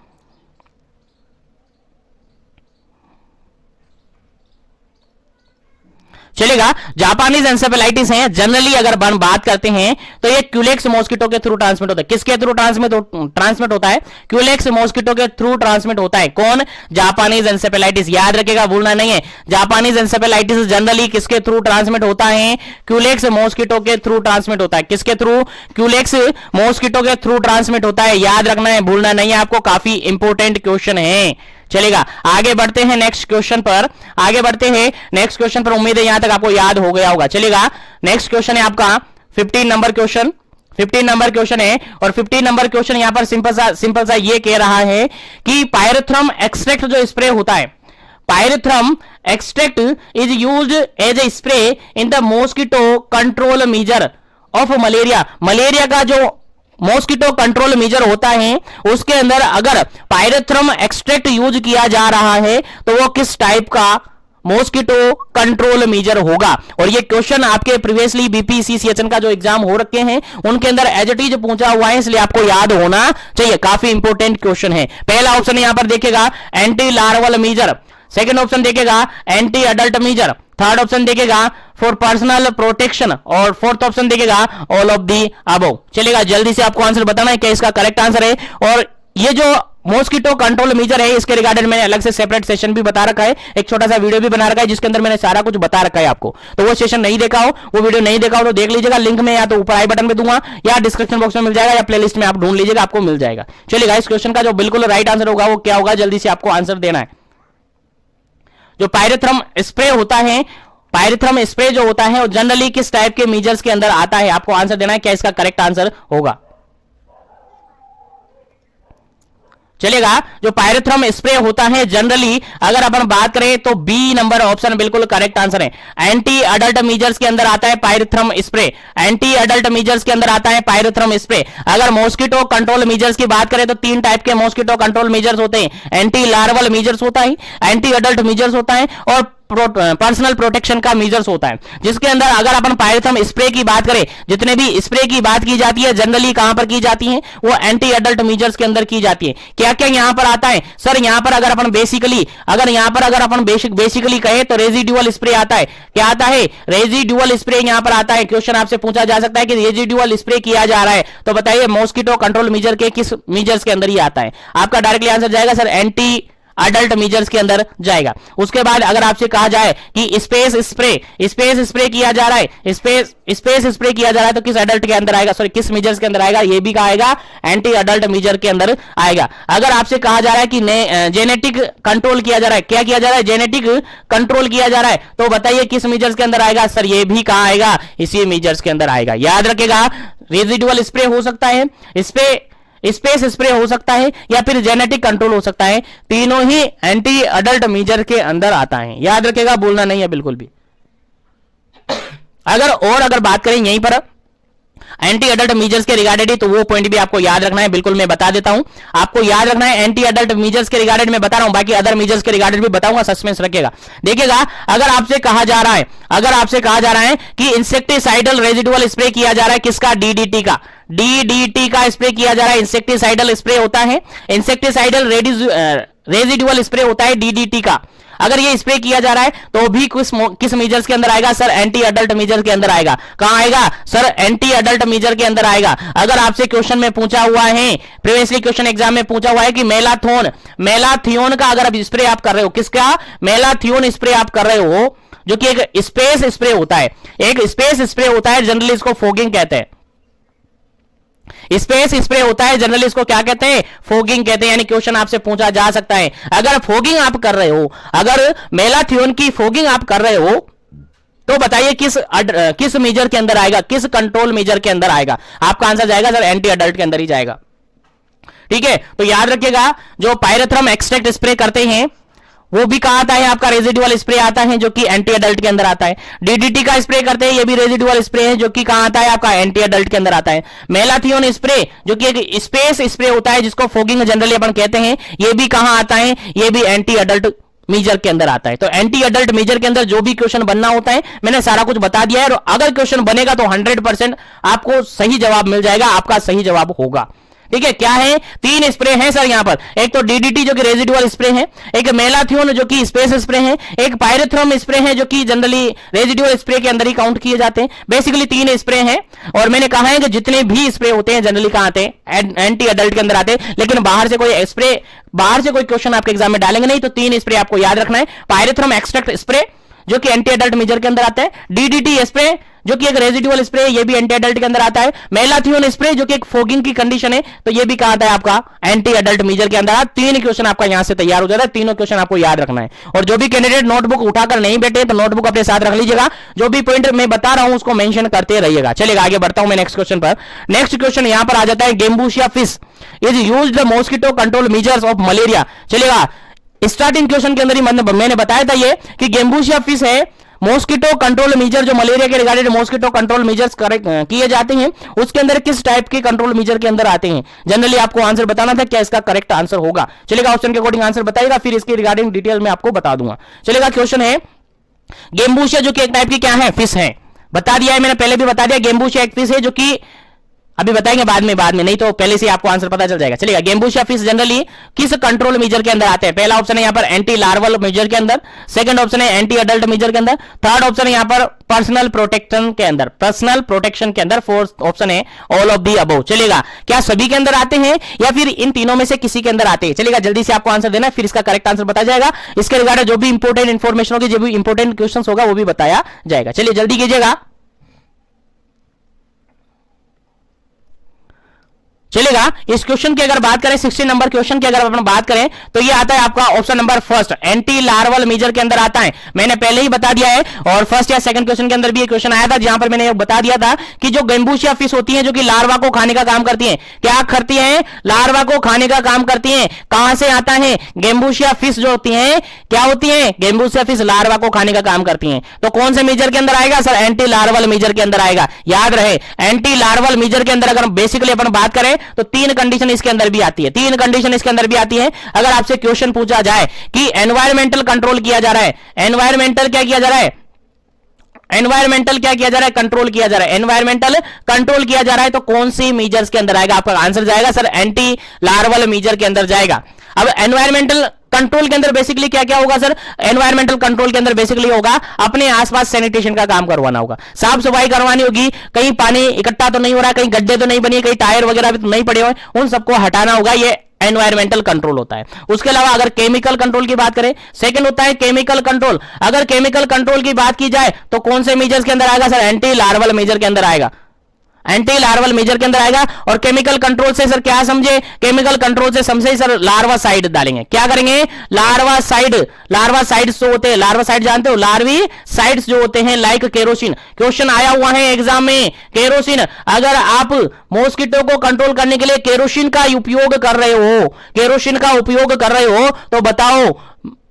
चलेगा, जापानीज एंसेफेलाइटिस है जनरली अगर बात करते हैं तो ये क्यूलेक्स मॉस्किटो के थ्रू ट्रांसमिट होता है। किसके थ्रू ट्रांसमिट होता है? क्यूलेक्स मॉस्किटो के थ्रू ट्रांसमिट होता है। कौन? Japanese encephalitis. याद रखेगा, भूलना नहीं है। जापानीज एंसेफेलाइटिस जनरली किसके थ्रू ट्रांसमिट होता है? क्यूलेक्स मॉस्किटो के थ्रू ट्रांसमिट होता है। किसके थ्रू? क्यूलेक्स मॉस्किटो के थ्रू ट्रांसमिट होता है। याद रखना है, भूलना नहीं है आपको, काफी इंपॉर्टेंट क्वेश्चन है। चलेगा, आगे बढ़ते हैं नेक्स्ट क्वेश्चन पर। आगे बढ़ते हैं नेक्स्ट क्वेश्चन पर। उम्मीद है यहां तक आपको याद हो गया होगा। चलेगा, नेक्स्ट क्वेश्चन है आपका 15 नंबर क्वेश्चन। 15 नंबर क्वेश्चन है और 15 नंबर क्वेश्चन यहां पर सिंपल सा ये कह रहा है कि पायरेथ्रम एक्सट्रैक्ट जो स्प्रे होता है, pyrethrum extract is used as a spray in the mosquito control measure of malaria. Malaria का जो मॉस्किटो कंट्रोल मेजर होता है उसके अंदर अगर पायरेथ्रम एक्सट्रैक्ट यूज किया जा रहा है तो वो किस टाइप का मॉस्किटो कंट्रोल मेजर होगा? और ये क्वेश्चन आपके प्रीवियसली बीपीसीसीएचएन का जो एग्जाम हो रखे हैं उनके अंदर एज इट इज पूछा हुआ है, इसलिए आपको याद होना चाहिए। काफी इंपॉर्टेंट क्वेश्चन है। पहला ऑप्शन यहां पर देखेगा anti larval measure, second option देखेगा anti adult measure, third option देखेगा फॉर पर्सनल प्रोटेक्शन और फोर्थ ऑप्शन देखेगा ऑल ऑफ दी अबव। चलेगा, जल्दी से आपको आंसर बताना है क्या इसका करेक्ट आंसर है। और ये जो मॉस्किटो कंट्रोल मेजर है इसके रिगार्डेड मैंने अलग से सेपरेट सेशन भी बता रखा है, एक छोटा सा वीडियो भी बना रखा है जिसके अंदर मैंने सारा कुछ बता रखा है आपको। तो वो सेशन नहीं देखा हो, वो वीडियो नहीं देखा हो तो देख लीजिएगा, लिंक में या तो ऊपर आई बटन पे दूंगा या डिस्क्रिप्शन बॉक्स में मिल जाएगा या प्लेलिस्ट में आप ढूंढ लीजिएगा, आपको मिल जाएगा। चलिएगा, इस क्वेश्चन का जो बिल्कुल राइट आंसर होगा वो क्या होगा, जल्दी से आपको आंसर देना है। जो पायरेथ्रम स्प्रे होता है, पायरेथ्रम स्प्रे जो होता है वो जनरली किस टाइप के मेजर्स के अंदर आता है, आपको आंसर देना है क्या इसका करेक्ट आंसर होगा। चलेगा, जो पायरेथ्रम स्प्रे होता है जनरली अगर अपन बात करें तो बी नंबर ऑप्शन बिल्कुल करेक्ट आंसर है। एंटी अडल्ट मेजर्स के अंदर आता है pyrethrum spray, anti adult measures के अंदर आता है पायरेथ्रम स्प्रे। अगर मॉस्किटो कंट्रोल मेजर्स की बात करें तो 3 टाइप के मॉस्किटो कंट्रोल मेजर्स होते हैं। एंटी लार्वल मेजर्स होता है, एंटी अडल्ट मेजर्स होता है और पर्सनल प्रोटेक्शन का मेजर्स होता है। जिसके अंदर अगर अपन पायरेथ्रम स्प्रे की बात करें, जितने भी स्प्रे की बात की जाती है जनरली कहां पर की जाती है, वो एंटी अडल्ट मेजर्स के अंदर की जाती है। क्या क्या यहां पर आता है सर? यहां पर अगर अपन बेसिकली कहें तो रेजिडुअल स्प्रे आता है। क्या आता है? रेजिडुअल स्प्रे यहां पर आता है। क्वेश्चन आपसे पूछा जा सकता है कि रेजिडुअल स्प्रे किया जा रहा है तो बताइए मॉस्किटो कंट्रोल मेजर के किस मेजर्स के अंदर ही आता है? आपका डायरेक्टली आंसर जाएगा सर एंटी अडल्ट मेजर्स के अंदर जाएगा। उसके बाद अगर आपसे कहा जाए कि स्पेस स्प्रे किया जा रहा है, स्पेस स्प्रे किया जा रहा है तो किस अडल्ट के अंदर आएगा, सॉरी किस मेजर्स के अंदर आएगा? ये भी कहा आएगा एंटी अडल्ट मेजर के अंदर आएगा। अगर आपसे कहा जा रहा है कि जेनेटिक कंट्रोल किया जा रहा है, क्या किया जा रहा है? जेनेटिक कंट्रोल किया जा रहा है, तो बताइए किस मेजर्स के अंदर आएगा? सर ये भी कहा आएगा, इसी मेजर्स के अंदर आएगा। याद रखेगा, रेजिडुअल स्प्रे हो सकता है, स्पेस स्प्रे हो सकता है या फिर जेनेटिक कंट्रोल हो सकता है, तीनों ही एंटी अडल्ट मेजर के अंदर आता है। याद रखेगा, बोलना नहीं है बिल्कुल भी। अगर बात करें यहीं पर एंटी अडल्ट मेजर्स के रिगार्डेड तो वो पॉइंट भी आपको याद रखना है, बिल्कुल मैं बता देता हूं। आपको याद रखना है एंटी अडल्ट मेजर्स के रिगार्डेड मैं बता रहा हूं, बाकी अदर मेजर्स के रिगार्डेड भी बताऊंगा, सस्पेंस रखेगा। देखिएगा, अगर आपसे कहा जा रहा है कि इंसेक्टिसाइडल रेजिडुअल स्प्रे किया जा रहा है, किसका? डीडीटी का स्प्रे किया जा रहा है। इंसेक्टिसाइडल स्प्रे होता है, इंसेक्टिसाइडल रेजिडुअल स्प्रे होता है डीडीटी का। अगर ये स्प्रे किया जा रहा है तो भी किस मेजर्स के अंदर आएगा? सर एंटी अडल्ट मेजर के अंदर आएगा। कहां आएगा? सर एंटी अडल्ट मेजर के अंदर आएगा। अगर आपसे क्वेश्चन में पूछा हुआ है, प्रीवियसली क्वेश्चन एग्जाम में पूछा हुआ है कि मेलाथियोन का अगर आप स्प्रे आप कर रहे हो, किसका? मेलाथियोन स्प्रे आप कर रहे हो, जो कि एक स्पेस स्प्रे होता है, जनरली इसको फोगिंग कहते हैं। स्पेस स्प्रे होता है जनरली, इसको क्या कहते हैं? फोगिंग कहते हैं। यानी क्वेश्चन आपसे पूछा जा सकता है, अगर फोगिंग आप कर रहे हो, अगर मेलाथियोन की फोगिंग आप कर रहे हो तो बताइए किस मेजर के अंदर आएगा, किस कंट्रोल मेजर के अंदर आएगा? आपका आंसर जाएगा सर एंटी अडल्ट के अंदर ही जाएगा। ठीक है, तो याद रखिएगा, जो पायरेथ्रम एक्सट्रैक्ट स्प्रे करते हैं वो भी कहां आता है, आपका रेजिडुअल स्प्रे आता है जो कि एंटी एडल्ट के अंदर आता है। डीडीटी का स्प्रे करते हैं, ये भी रेजिडुअल स्प्रे है जो कि कहां आता है, आपका एंटी एडल्ट के अंदर आता है। मेलाथियोन स्प्रे जो कि एक स्पेस स्प्रे होता है जिसको फोगिंग जनरली अपन कहते हैं, ये भी कहां आता है, ये भी एंटी एडल्ट मेजर के अंदर आता है। तो एंटी एडल्ट मेजर के अंदर जो भी क्वेश्चन बनना होता है मैंने सारा कुछ बता दिया है, और अगर क्वेश्चन बनेगा तो 100% आपको सही जवाब मिल जाएगा, आपका सही जवाब होगा। ठीक है, क्या है, 3 स्प्रे हैं सर यहां पर, एक तो डीडीटी जो कि रेजिडुअल स्प्रे है, एक मेलाथियोन जो कि स्पेस स्प्रे है, एक पायरेथ्रम स्प्रे है जो कि जनरली रेजिडुअल स्प्रे के अंदर ही काउंट किए जाते हैं। बेसिकली 3 स्प्रे हैं, और मैंने कहा है कि जितने भी स्प्रे होते हैं जनरली कहां आते हैं, एंटी एडल्ट के अंदर आते हैं, लेकिन बाहर से कोई स्प्रे, बाहर से कोई क्वेश्चन आपके एग्जाम में डालेंगे नहीं, तो 3 स्प्रे आपको याद रखना है। पायरेथ्रम एक्सट्रैक्ट स्प्रे जो कि एंटी एडल्ट मेजर के अंदर आता है, डीडीटी स्प्रे जो कि एक रेजिडुअल स्प्रे, ये भी एंटी एडल्ट के अंदर आता है, मेलाथियोन स्प्रे जो कि एक फोगिंग की कंडीशन है, तो ये भी कहा आता है आपका एंटी एडल्ट मेजर के अंदर। 3 क्वेश्चन आपका यहां से तैयार हो जाता है, तीनों क्वेश्चन आपको याद रखना है। और जो भी कैंडिडेट नोटबुक उठाकर नहीं बैठे तो नोटबुक अपने साथ रख लीजिएगा, जो भी पॉइंट मैं बता रहा हूं उसको मेंशन करते रहिएगा। चलिएगा आगे बढ़ता हूं मैं नेक्स्ट क्वेश्चन पर। नेक्स्ट क्वेश्चन यहां पर आ जाता है, gambusia fish is used the mosquito control measures of malaria. चलिएगा, स्टार्टिंग क्वेश्चन के अंदर ही मैंने बताया था ये कि गेम्बूशिया फिश है, मॉस्किटो कंट्रोल मेजर जो मलेरिया के रिगार्डेड मॉस्किटो कंट्रोल मेजर्स किए जाते हैं, उसके अंदर किस टाइप के कंट्रोल मेजर के अंदर आते हैं, जनरली आपको आंसर बताना था, क्या इसका करेक्ट आंसर होगा। चलेगा, ऑप्शन के अकॉर्डिंग आंसर बताइएगा, फिर इसके रिगार्डिंग डिटेल में आपको बता दूंगा। चलेगा, क्वेश्चन है गेम्बूशिया जो कि एक टाइप की क्या है, फिश है, बता दिया है मैंने, पहले भी बता दिया। गेम्बूशिया एक फिश है जो कि अभी बताएंगे बाद में नहीं तो पहले से आपको आंसर पता चल जाएगा। चलिए, गेम्बूशिया फिश जनरली किस कंट्रोल मेजर के अंदर आते हैं? पहला ऑप्शन है यहां पर एंटी लार्वल मेजर के अंदर, सेकंड ऑप्शन है एंटी एडल्ट मेजर के अंदर, थर्ड ऑप्शन है यहां पर पर्सनल प्रोटेक्शन के अंदर, पर्सनल प्रोटेक्शन के अंदर, फोर्थ ऑप्शन है ऑल ऑफ दी अबव। चलेगा, क्या सभी के अंदर आते हैं या फिर इन तीनों में से किसी के अंदर आते हैं? चलेगा, जल्दी से आपको आंसर देना है, फिर इसका करेक्ट आंसर बताया जाएगा। इसके रिगार्डिंग जो भी इंपोर्टेंट इंफॉर्मेशन होगी, जो भी इंपोर्टेंट क्वेश्चन होगा वो भी बताया जाएगा। चलिए जल्दी कीजिएगा। चलेगा, इस क्वेश्चन की अगर बात करें, 60 नंबर क्वेश्चन की अगर अपन बात करें तो ये आता है आपका option number first, anti larval measure के अंदर आता है। मैंने पहले ही बता दिया है, और फर्स्ट या सेकंड क्वेश्चन के अंदर भी ये क्वेश्चन आया था, जहां पर मैंने बता दिया था कि जो गेम्बूशिया फिश होती है जो कि लार्वा को खाने का काम करती है, क्या करती है, लार्वा को खाने का काम करती है। कहां से आता है, गेम्बूशिया फिश जो होती है क्या होती है, गेम्बूशिया फिश लार्वा को खाने का काम करती है। तो कौन से मेजर के अंदर आएगा सर, एंटी लार्वल मेजर के अंदर आएगा। याद रहे, एंटी लार्वल मेजर के अंदर अगर बेसिकली अपन बात करें तो 3 कंडीशन इसके अंदर भी आती है, 3 कंडीशन इसके अंदर भी आती है। अगर आपसे क्वेश्चन पूछा जाए कि एनवायरमेंटल कंट्रोल किया जा रहा है, एनवायरमेंटल क्या किया जा रहा है, एनवायरमेंटल क्या किया जा रहा है, कंट्रोल किया जा रहा है, एनवायरमेंटल कंट्रोल किया जा रहा है, तो कौन सी मेजर्स के अंदर आएगा? आपका आंसर जाएगा सर एंटी लार्वल मेजर के अंदर जाएगा। अब एनवायरमेंटल कंट्रोल के अंदर बेसिकली क्या क्या होगा सर, एनवायरमेंटल कंट्रोल के अंदर बेसिकली होगा अपने आसपास सैनिटेशन का काम करवाना होगा, साफ सफाई करवानी होगी, कहीं पानी इकट्ठा तो नहीं हो रहा है, कहीं गड्ढे तो नहीं बनी, कहीं टायर वगैरह भी तो नहीं पड़े हुए, उन सबको हटाना होगा, ये एनवायरमेंटल कंट्रोल होता है। उसके अलावा अगर केमिकल कंट्रोल की बात करें, सेकंड होता है केमिकल कंट्रोल। अगर केमिकल कंट्रोल की बात की जाए तो कौन से मेजर्स के अंदर आएगा सर, एंटी लार्वल मेजर के अंदर आएगा, एंटी लार्वल मेजर के अंदर आएगा। और केमिकल कंट्रोल से सर क्या समझे, केमिकल कंट्रोल से समझे सर लार्वा साइड डालेंगे, क्या करेंगे, लार्वा साइड, लार्वा साइड्स जो होते हैं, लार्वा साइड जानते हो, लार्वी साइड्स जो होते हैं, लाइक केरोसिन, क्वेश्चन आया हुआ है एग्जाम में, केरोसिन, अगर आप मॉस्किटो को कंट्रोल करने के लिए केरोसिन का उपयोग कर रहे हो, केरोसिन का उपयोग कर रहे हो, तो बताओ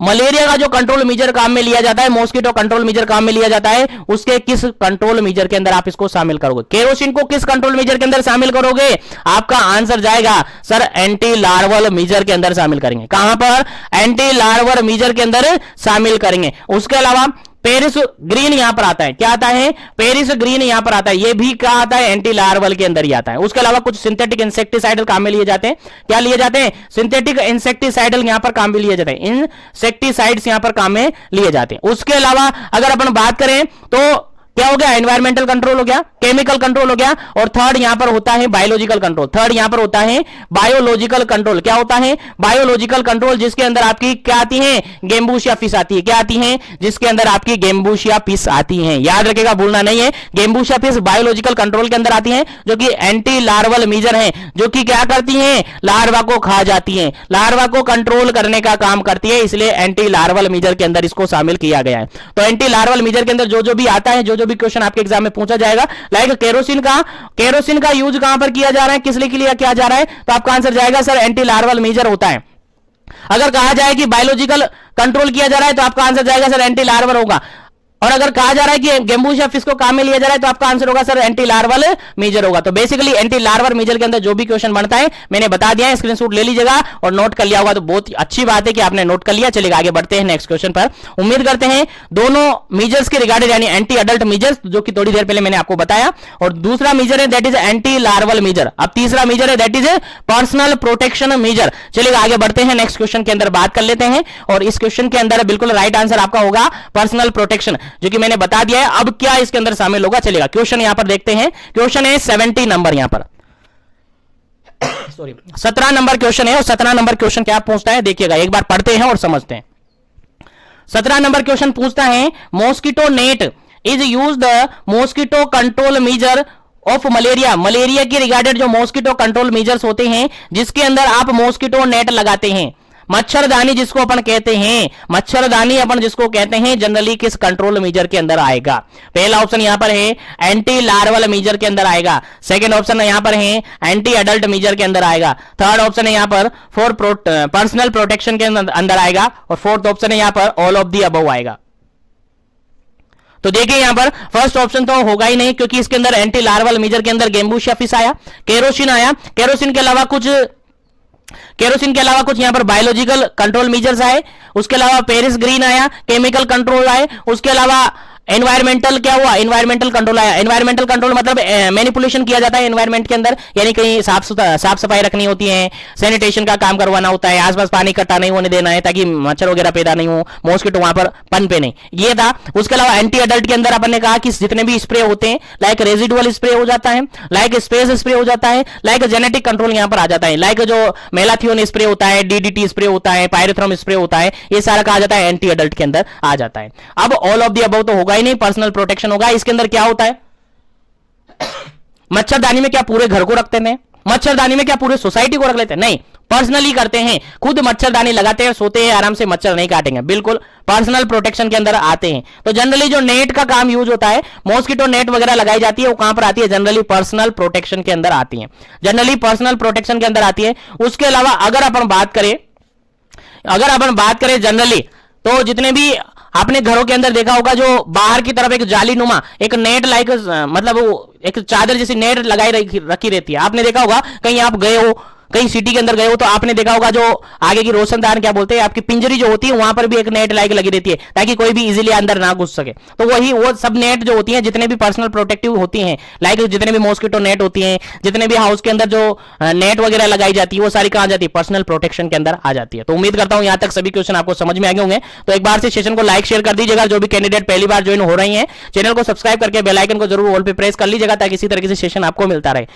मलेरिया का जो कंट्रोल मेजर काम में लिया जाता है, मॉस्किटो कंट्रोल मेजर काम में लिया जाता है, उसके किस कंट्रोल मेजर के अंदर आप इसको शामिल करोगे, केरोसिन को किस कंट्रोल मेजर के अंदर शामिल करोगे? आपका आंसर जाएगा सर एंटी लार्वल मेजर के अंदर शामिल करेंगे। कहां पर, एंटी लार्वल मेजर के अंदर शामिल करेंगे। उसके अलावा पेरिस ग्रीन यहां पर आता है, क्या आता है, पेरिस ग्रीन यहां पर आता है, ये भी क्या आता है, एंटी लार्वल के अंदर ही आता है। उसके अलावा कुछ सिंथेटिक इंसेक्टिसाइडल काम में लिए जाते हैं, क्या लिए जाते हैं, सिंथेटिक इंसेक्टिसाइडल यहां पर काम में लिए जाते हैं, इंसेक्टिसाइड्स यहां पर काम में लिए जाते हैं। उसके अलावा अगर अपन बात करें तो क्या हो गया, एनवायरमेंटल कंट्रोल हो गया, केमिकल कंट्रोल हो गया, और थर्ड यहां पर होता है बायोलॉजिकल कंट्रोल, थर्ड यहां पर होता है बायोलॉजिकल कंट्रोल। क्या होता है, बायोलॉजिकल कंट्रोल, जिसके अंदर आपकी क्या आती है, गेम्बूशिया फिश आती है, क्या आती है, जिसके अंदर आपकी गेम्बूशिया फिश आती है। याद रखिएगा, भूलना नहीं है, गेम्बूशिया फिश बायोलॉजिकल कंट्रोल के अंदर आती है, जो कि एंटी लार्वल मेजर है, जो कि क्या करती है, लार्वा को खा जाती है, लार्वा को कंट्रोल करने का काम करती है, इसलिए एंटी लार्वल मेजर के अंदर इसको शामिल किया गया है। तो एंटी लार्वल मेजर के अंदर जो जो भी आता है, जो जो भी क्वेश्चन आपके एग्जाम में पूछा जाएगा, लाइक केरोसिन का यूज कहां पर किया जा रहा है, किस लिए किया जा रहा है, तो आपका आंसर जाएगा सर एंटी लार्वल मेजर होता है। अगर कहा जाए कि बायोलॉजिकल कंट्रोल किया जा रहा है तो आपका आंसर जाएगा सर एंटी लार्वल होगा। और अगर कहा जा रहा है कि गेम्बूशिया फिश को काम में लिया जा रहा है तो आपका आंसर होगा सर एंटी लार्वल मेजर होगा। तो बेसिकली एंटी लार्वल मेजर के अंदर जो भी क्वेश्चन बनता है मैंने बता दिया है, स्क्रीनशॉट ले लीजिएगा और नोट कर लिया होगा तो बहुत अच्छी बात है कि आपने नोट कर लिया। चलिए आगे बढ़ते हैं नेक्स्ट क्वेश्चन पर। उम्मीद करते हैं दोनों मेजर्स के रिगार्डेड यानी एंटी अडल्ट मेजर्स जो कि थोड़ी देर पहले मैंने आपको बताया, और दूसरा मेजर है that is anti larval measure. अब तीसरा मेजर है that is personal protection measure. चलिए आगे बढ़ते हैं नेक्स्ट क्वेश्चन के अंदर बात कर लेते हैं, और इस क्वेश्चन के अंदर बिल्कुल राइट आंसर आपका होगा पर्सनल प्रोटेक्शन, जो कि मैंने बता दिया है। अब क्या इसके अंदर शामिल होगा, चलेगा क्वेश्चन यहां पर देखते हैं। क्वेश्चन है 70 नंबर, यहां पर सॉरी 17 नंबर क्वेश्चन है, और 17 नंबर क्वेश्चन क्या पूछता है देखिएगा, एक बार पढ़ते हैं और समझते हैं। 17 नंबर क्वेश्चन पूछता है mosquito net is use the mosquito control measure of malaria. Malaria के रिगार्डेड जो मॉस्किटो कंट्रोल मेजर्स होते हैं जिसके अंदर आप मॉस्किटो नेट लगाते हैं, मच्छरदानी जिसको अपन कहते हैं, मच्छरदानी अपन जिसको कहते हैं, जनरली किस कंट्रोल मेजर के अंदर आएगा। पहला ऑप्शन यहां पर है एंटी लार्वल मेजर के अंदर आएगा, सेकंड ऑप्शन यहां पर है एंटी अडल्ट मेजर के अंदर आएगा, थर्ड ऑप्शन है यहां पर फॉर पर्सनल प्रोटेक्शन के अंदर आएगा, और फोर्थ ऑप्शन है यहां पर ऑल ऑफ दी अबव आएगा। तो देखिए यहां पर फर्स्ट ऑप्शन तो होगा ही नहीं, क्योंकि इसके अंदर एंटी लार्वल मेजर के अंदर गेम्बूशिया फिश आया, केरोसिन आया, केरोसिन के अलावा कुछ यहां पर बायोलॉजिकल कंट्रोल मेजर्स आए, उसके अलावा पेरिस ग्रीन आया, केमिकल कंट्रोल आए, उसके अलावा एनवायरमेंटल क्या हुआ, एनवायरमेंटल कंट्रोल आया। एनवायरमेंटल कंट्रोल मतलब मैनिपुलेशन किया जाता है एनवायरमेंट के अंदर, यानी कहीं साफ सफाई रखनी होती है, सैनिटेशन का काम करवाना होता है, आसपास पानी इकट्ठा नहीं होने देना है ताकि मच्छर वगैरह पैदा नहीं हो, मॉस्किटो वहां पर पनपे नहीं, ये था। उसके अलावा एंटी अडल्ट के अंदर अपन ने कहा कि जितने भी स्प्रे होते हैं, लाइक रेजिडुअल स्प्रे हो जाता है, लाइक स्पेस स्प्रे हो जाता है, लाइक जेनेटिक कंट्रोल यहां पर आ जाता है, लाइक जो मेलाथियोन स्प्रे होता है, डीडीटी स्प्रे होता है, पायरेथ्रम स्प्रे होता है, ये सारा कहा जाता है एंटी अडल्ट के अंदर आ जाता है। अब ऑल ऑफ दी अबव तो होगा ही नहीं, पर्सनल प्रोटेक्शन होगा। इसके अंदर क्या होता है, मच्छरदानी में क्या पूरे घर को रखते हैं, मच्छरदानी में क्या पूरे सोसाइटी को रख लेते हैं, नहीं, पर्सनली करते हैं, खुद मच्छरदानी लगाते हैं, सोते हैं आराम से, मच्छर नहीं काटेंगे, बिल्कुल पर्सनल प्रोटेक्शन के अंदर आते हैं। तो जनरली जो नेट का काम यूज होता है, मॉस्किटो नेट वगैरह लगाई जाती है, वो कहां पर आती है, जनरली पर्सनल प्रोटेक्शन के अंदर आती है, जनरली पर्सनल प्रोटेक्शन के अंदर आती है। उसके अलावा अगर अपन बात करें जनरली, तो जितने भी आपने घरों के अंदर देखा होगा जो बाहर की तरफ एक जाली नुमा एक नेट लाइक मतलब वो एक चादर जैसी नेट लगाई रखी रहती है, आपने देखा होगा। कहीं आप गए हो, कहीं सिटी के अंदर गए हो तो आपने देखा होगा जो आगे की रोशनदान क्या बोलते हैं, आपकी पिंजरी जो होती है वहां पर भी एक नेट लाइक लगी रहती है ताकि कोई भी इजीली अंदर ना घुस सके। तो वो सब नेट जो होती है, जितने भी पर्सनल प्रोटेक्टिव होती हैं, लाइक जितने भी मॉस्किटो नेट होती हैं, जितने भी हाउस के अंदर जो नेट वगैरह लगाई जाती है, वो सारी कहां जाती है, पर्सनल प्रोटेक्शन के अंदर आ जाती है। तो उम्मीद करता हूं यहां तक सभी क्वेश्चन आपको समझ में आ गए होंगे। तो एक बार से सेशन को लाइक शेयर कर दीजिएगा, जो भी कैंडिडेट पहली बार ज्वाइन हो रही है, चैनल को सब्सक्राइब करके बेल आइकन को जरूर ऑल पे प्रेस कर लीजिएगा ताकि इसी तरह से सेशन आपको मिलता रहे।